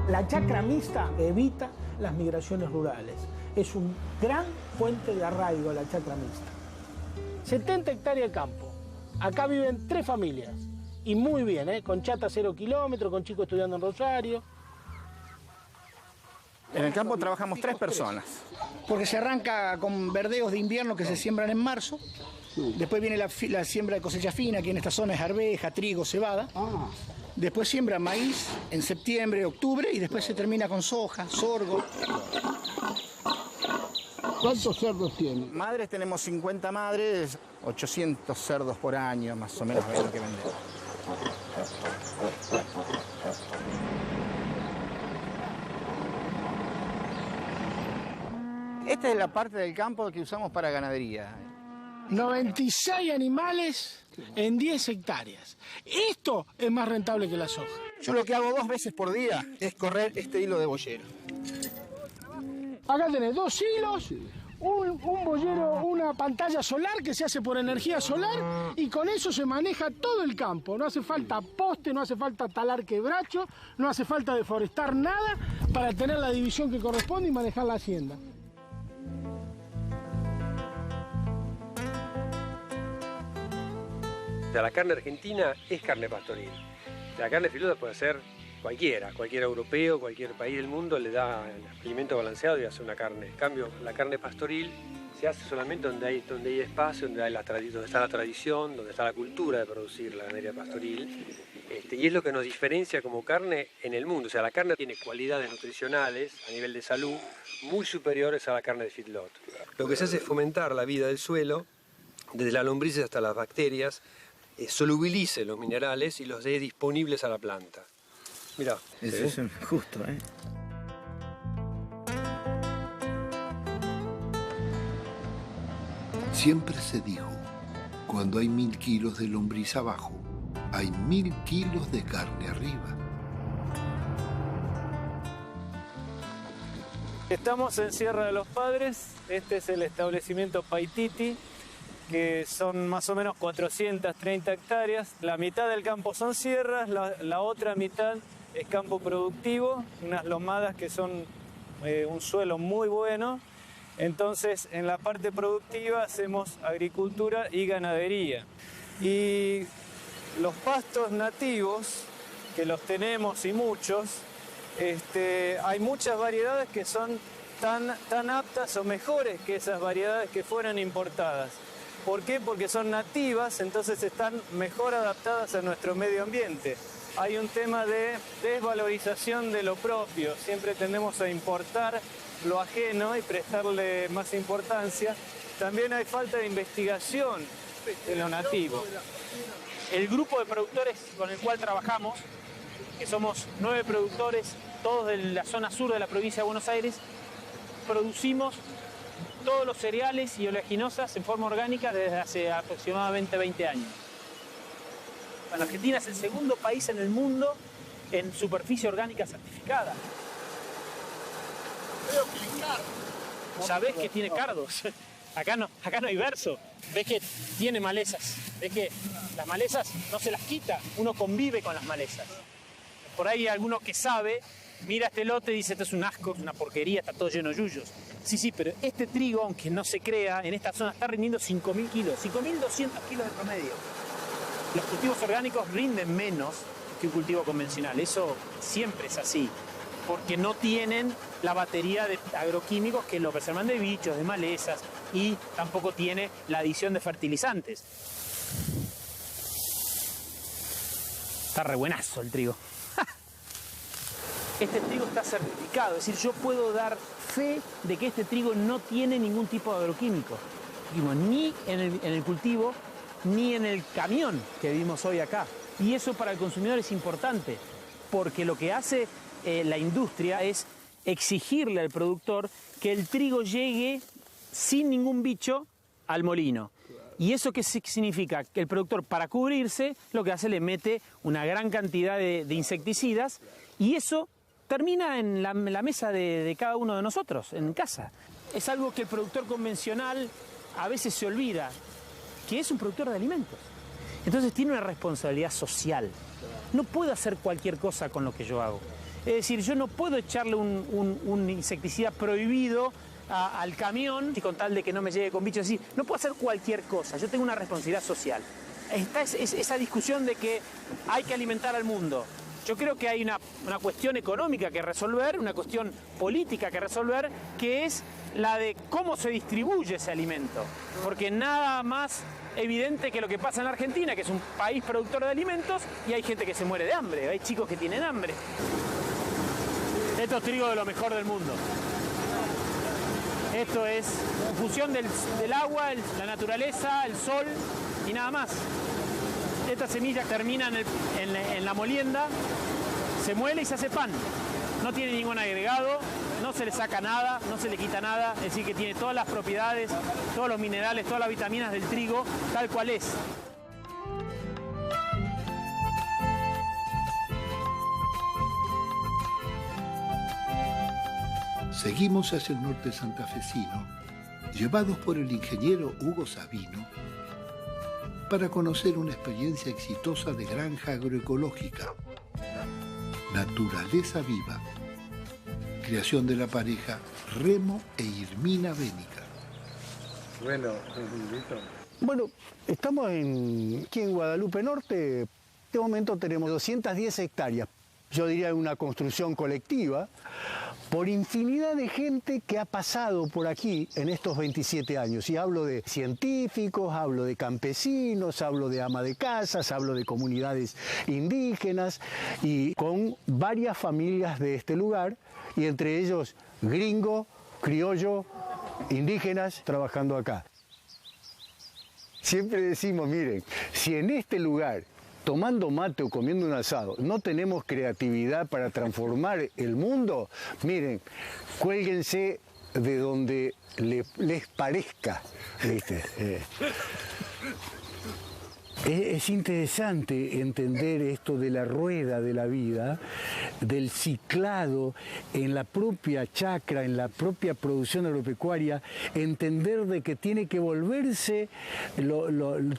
La chacra mixta evita las migraciones rurales. Es un gran fuente de arraigo la chacra mixta. 70 hectáreas de campo. Acá viven 3 familias. Y muy bien, con chata 0 kilómetros, con chicos estudiando en Rosario. En el campo trabajamos 3 personas. Porque se arranca con verdeos de invierno que se siembran en marzo. Después viene la siembra de cosecha fina, que en esta zona es arveja, trigo, cebada. Después siembra maíz en septiembre, octubre, y después se termina con soja, sorgo. ¿Cuántos cerdos tienen? Madres tenemos 50 madres, 800 cerdos por año, más o menos, es lo que vendemos. Esta es la parte del campo que usamos para ganadería. 96 animales en 10 hectáreas. Esto es más rentable que la soja. Yo lo que hago 2 veces por día es correr este hilo de boyero. Acá tenés 2 hilos, un boyero, una pantalla solar que se hace por energía solar y con eso se maneja todo el campo. No hace falta poste, no hace falta talar quebracho, no hace falta deforestar nada para tener la división que corresponde y manejar la hacienda. La carne argentina es carne pastoril. La carne filuda puede ser cualquier europeo, cualquier país del mundo le da el alimento balanceado y hace una carne. En cambio, la carne pastoril se hace solamente donde hay espacio, donde está la tradición, donde está la cultura de producir la ganadería pastoril. Y es lo que nos diferencia como carne en el mundo. O sea, la carne tiene cualidades nutricionales a nivel de salud muy superiores a la carne de feedlot. Lo que se hace es fomentar la vida del suelo, desde las lombrices hasta las bacterias, solubilice los minerales y los dé disponibles a la planta. Mirá. Eso es justo, ¿eh? Siempre se dijo, cuando hay 1000 kilos de lombriz abajo, hay 1000 kilos de carne arriba. Estamos en Sierra de los Padres, este es el establecimiento Paititi, que son más o menos 430 hectáreas. La mitad del campo son sierras, la otra mitad es campo productivo, unas lomadas que son un suelo muy bueno. Entonces, en la parte productiva hacemos agricultura y ganadería. Y los pastos nativos, que los tenemos y muchos, hay muchas variedades que son tan aptas o mejores que esas variedades que fueran importadas. ¿Por qué? Porque son nativas, entonces están mejor adaptadas a nuestro medio ambiente. Hay un tema de desvalorización de lo propio. Siempre tendemos a importar lo ajeno y prestarle más importancia. También hay falta de investigación de lo nativo. El grupo de productores con el cual trabajamos, que somos 9 productores, todos de la zona sur de la provincia de Buenos Aires, producimos todos los cereales y oleaginosas en forma orgánica desde hace aproximadamente 20 años. Bueno, Argentina es el segundo país en el mundo en superficie orgánica certificada. ¿Sabés que tiene cardos? Acá no hay verso. Ves que tiene malezas. Ves que las malezas no se las quita. Uno convive con las malezas. Por ahí hay alguno que sabe, mira este lote y dice, esto es un asco, es una porquería, está todo lleno de yuyos. Sí, pero este trigo, aunque no se crea, en esta zona está rindiendo 5.000 kilos, 5.200 kilos de promedio. Los cultivos orgánicos rinden menos que un cultivo convencional. Eso siempre es así, porque no tienen la batería de agroquímicos que lo preservan de bichos, de malezas, y tampoco tiene la adición de fertilizantes. Está re buenazo el trigo. Este trigo está certificado, es decir, yo puedo dar fe de que este trigo no tiene ningún tipo de agroquímico, ni en el cultivo, ni en el camión que vimos hoy acá. Y eso para el consumidor es importante, porque lo que hace la industria es exigirle al productor que el trigo llegue sin ningún bicho al molino. ¿Y eso qué significa? Que el productor, para cubrirse, lo que hace, le mete una gran cantidad de insecticidas, y eso termina en la mesa de cada uno de nosotros, en casa. Es algo que el productor convencional a veces se olvida, que es un productor de alimentos. Entonces tiene una responsabilidad social. No puedo hacer cualquier cosa con lo que yo hago. Es decir, yo no puedo echarle un insecticida prohibido al camión y con tal de que no me llegue con bichos así. No puedo hacer cualquier cosa. Yo tengo una responsabilidad social. Está esa discusión de que hay que alimentar al mundo. Yo creo que hay una cuestión económica que resolver, una cuestión política que resolver, que es la de cómo se distribuye ese alimento. Porque nada más evidente que lo que pasa en la Argentina, que es un país productor de alimentos, y hay gente que se muere de hambre, hay chicos que tienen hambre. Esto es trigo de lo mejor del mundo. Esto es fusión del agua, la naturaleza, el sol y nada más. Estas semillas terminan en la molienda, se muele y se hace pan. No tiene ningún agregado, no se le saca nada, no se le quita nada, es decir, que tiene todas las propiedades, todos los minerales, todas las vitaminas del trigo, tal cual es. Seguimos hacia el norte santafesino llevados por el ingeniero Hugo Sabino para conocer una experiencia exitosa de granja agroecológica. Naturaleza Viva. Creación de la pareja Remo e Irmina Bénica. Bueno, estamos aquí en Guadalupe Norte. En este momento tenemos 210 hectáreas. Yo diría una construcción colectiva por infinidad de gente que ha pasado por aquí en estos 27 años. Y hablo de científicos, hablo de campesinos, hablo de ama de casas, hablo de comunidades indígenas y con varias familias de este lugar, y entre ellos gringo, criollo, indígenas trabajando acá. Siempre decimos, miren, si en este lugar, tomando mate o comiendo un asado, no tenemos creatividad para transformar el mundo, miren, cuélguense de donde les parezca, ¿viste? Es interesante entender esto de la rueda de la vida, del ciclado en la propia chacra, en la propia producción agropecuaria, entender de que tiene que volverse,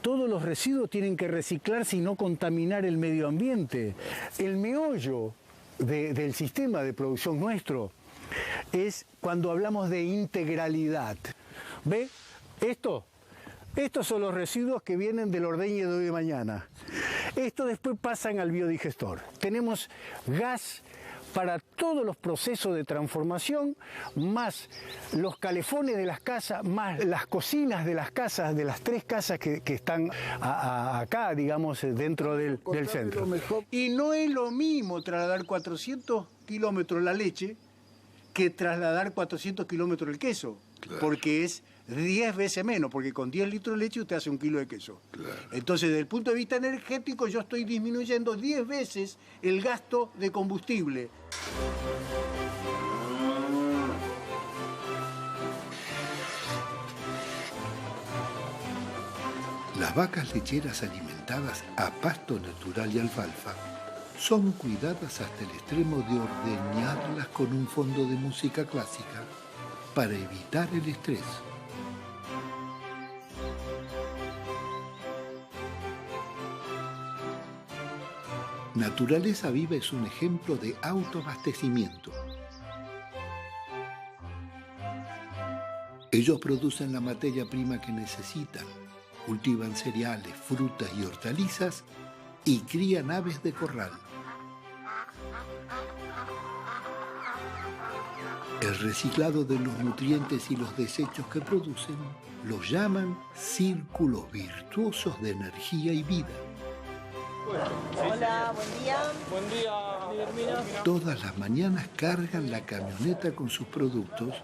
todos los residuos tienen que reciclarse y no contaminar el medio ambiente. El meollo del sistema de producción nuestro es cuando hablamos de integralidad. ¿Ve? Estos son los residuos que vienen del ordeñe de hoy y mañana. Estos después pasan al biodigestor. Tenemos gas para todos los procesos de transformación, más los calefones de las casas, más las cocinas de las casas, de las 3 casas que están acá, digamos, dentro del centro. Y no es lo mismo trasladar 400 kilómetros la leche que trasladar 400 kilómetros el queso, claro, porque es 10 veces menos, porque con 10 litros de leche usted hace 1 kilo de queso. Claro. Entonces, desde el punto de vista energético, yo estoy disminuyendo 10 veces el gasto de combustible. Las vacas lecheras alimentadas a pasto natural y alfalfa son cuidadas hasta el extremo de ordeñarlas con un fondo de música clásica para evitar el estrés. Naturaleza Viva es un ejemplo de autoabastecimiento. Ellos producen la materia prima que necesitan, cultivan cereales, frutas y hortalizas y crían aves de corral. El reciclado de los nutrientes y los desechos que producen los llaman círculos virtuosos de energía y vida. Hola, buen día. Buen día, Hermina. Todas las mañanas cargan la camioneta con sus productos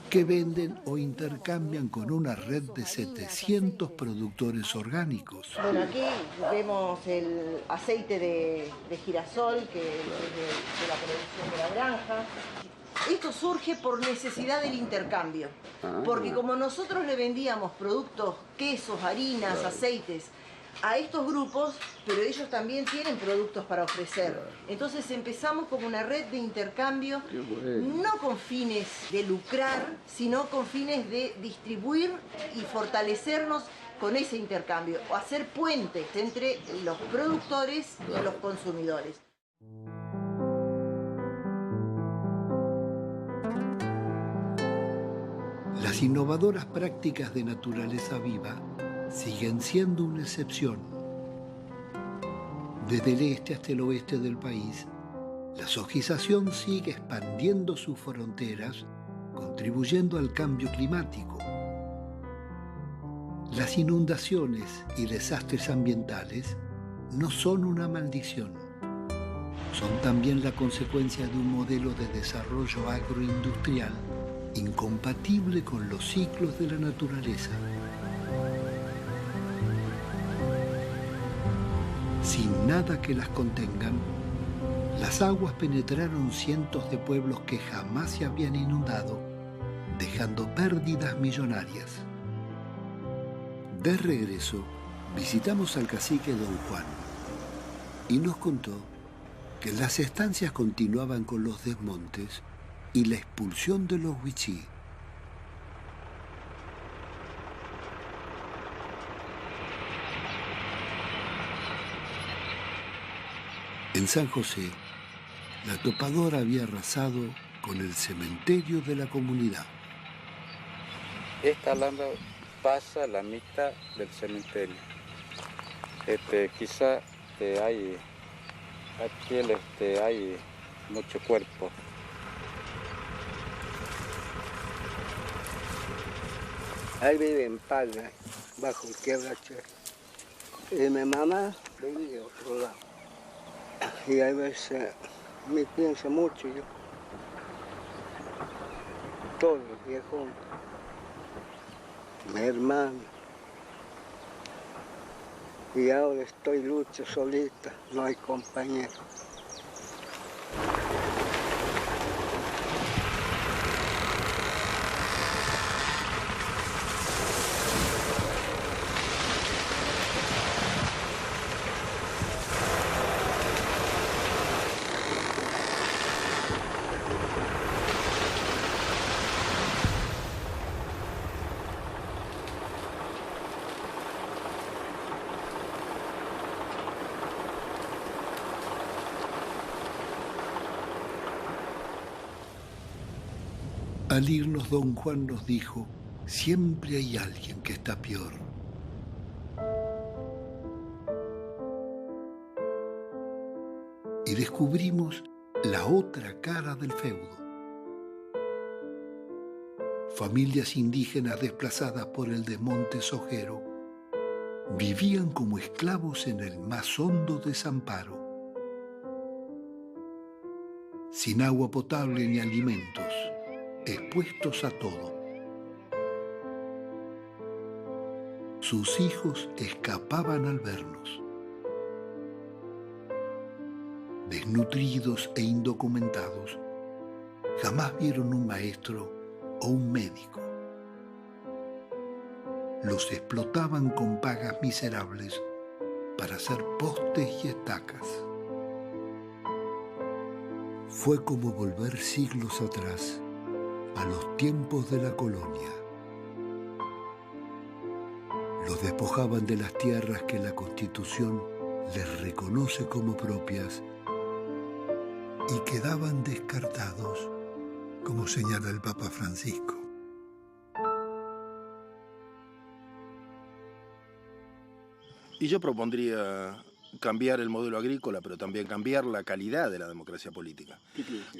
que venden o intercambian con una red de 700 productores orgánicos. Bueno, aquí vemos el aceite de girasol, que es de la producción de la granja. Esto surge por necesidad del intercambio, porque como nosotros le vendíamos productos, quesos, harinas, aceites, a estos grupos, pero ellos también tienen productos para ofrecer. Entonces empezamos como una red de intercambio, no con fines de lucrar, sino con fines de distribuir y fortalecernos con ese intercambio, o hacer puentes entre los productores y los consumidores. Las innovadoras prácticas de Naturaleza Viva siguen siendo una excepción. Desde el este hasta el oeste del país, la sojización sigue expandiendo sus fronteras, contribuyendo al cambio climático. Las inundaciones y desastres ambientales no son una maldición, son también la consecuencia de un modelo de desarrollo agroindustrial incompatible con los ciclos de la naturaleza. Sin nada que las contengan, las aguas penetraron cientos de pueblos que jamás se habían inundado, dejando pérdidas millonarias. De regreso, visitamos al cacique Don Juan y nos contó que las estancias continuaban con los desmontes y la expulsión de los wichí. En San José, la topadora había arrasado con el cementerio de la comunidad. Esta alambre pasa la mitad del cementerio. Quizá hay mucho cuerpo. Ahí vive en Palma, bajo el quebracho. Y mi mamá vive de otro lado. Y a veces me pienso mucho yo. Todos los viejos, mi hermano. Y ahora estoy lucho solita, no hay compañero. Al irnos, don Juan nos dijo, siempre hay alguien que está peor. Y descubrimos la otra cara del feudo. Familias indígenas desplazadas por el desmonte sojero vivían como esclavos en el más hondo desamparo, sin agua potable ni alimentos, expuestos a todo. Sus hijos escapaban al vernos. Desnutridos e indocumentados, jamás vieron un maestro o un médico. Los explotaban con pagas miserables para hacer postes y estacas. Fue como volver siglos atrás a los tiempos de la colonia. Los despojaban de las tierras que la Constitución les reconoce como propias y quedaban descartados, como señala el Papa Francisco. Y yo propondría cambiar el modelo agrícola, pero también cambiar la calidad de la democracia política.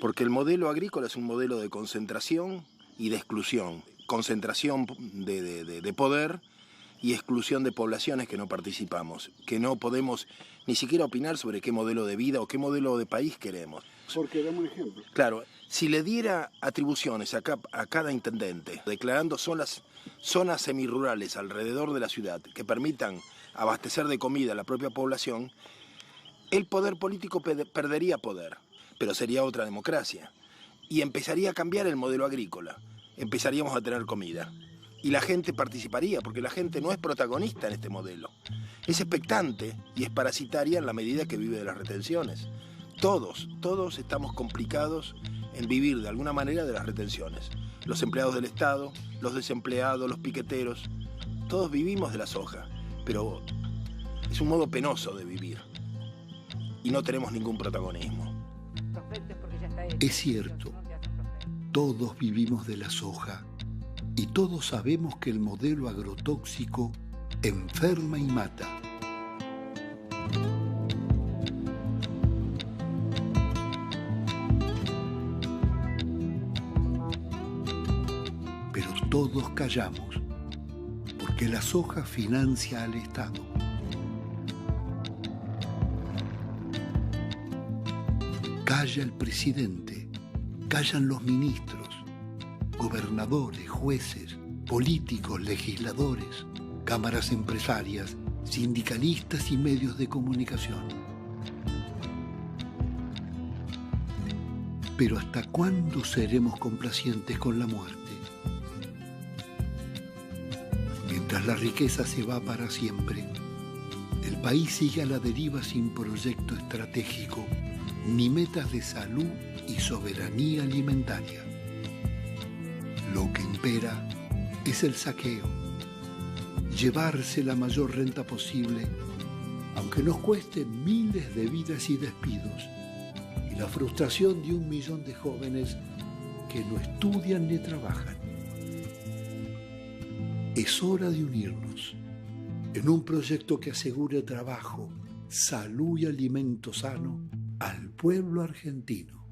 Porque el modelo agrícola es un modelo de concentración y de exclusión. Concentración de poder y exclusión de poblaciones que no participamos, que no podemos ni siquiera opinar sobre qué modelo de vida o qué modelo de país queremos. Porque damos un ejemplo. Claro, si le diera atribuciones a cada intendente, declarando zonas semirurales alrededor de la ciudad que permitan abastecer de comida a la propia población, el poder político perdería poder, pero sería otra democracia. Y empezaría a cambiar el modelo agrícola, empezaríamos a tener comida. Y la gente participaría, porque la gente no es protagonista en este modelo. Es expectante y es parasitaria en la medida que vive de las retenciones. Todos estamos complicados en vivir de alguna manera de las retenciones. Los empleados del Estado, los desempleados, los piqueteros, todos vivimos de la soja, pero es un modo penoso de vivir y no tenemos ningún protagonismo. Es cierto, todos vivimos de la soja y todos sabemos que el modelo agrotóxico enferma y mata. Pero todos callamos, porque la soja financia al Estado. Calla el presidente, callan los ministros, gobernadores, jueces, políticos, legisladores, cámaras empresarias, sindicalistas y medios de comunicación. Pero ¿hasta cuándo seremos complacientes con la muerte? Mientras la riqueza se va para siempre, el país sigue a la deriva sin proyecto estratégico, ni metas de salud y soberanía alimentaria. Lo que impera es el saqueo, llevarse la mayor renta posible aunque nos cueste miles de vidas y despidos, y la frustración de 1 millón de jóvenes que no estudian ni trabajan. Es hora de unirnos en un proyecto que asegure trabajo, salud y alimento sano al pueblo argentino.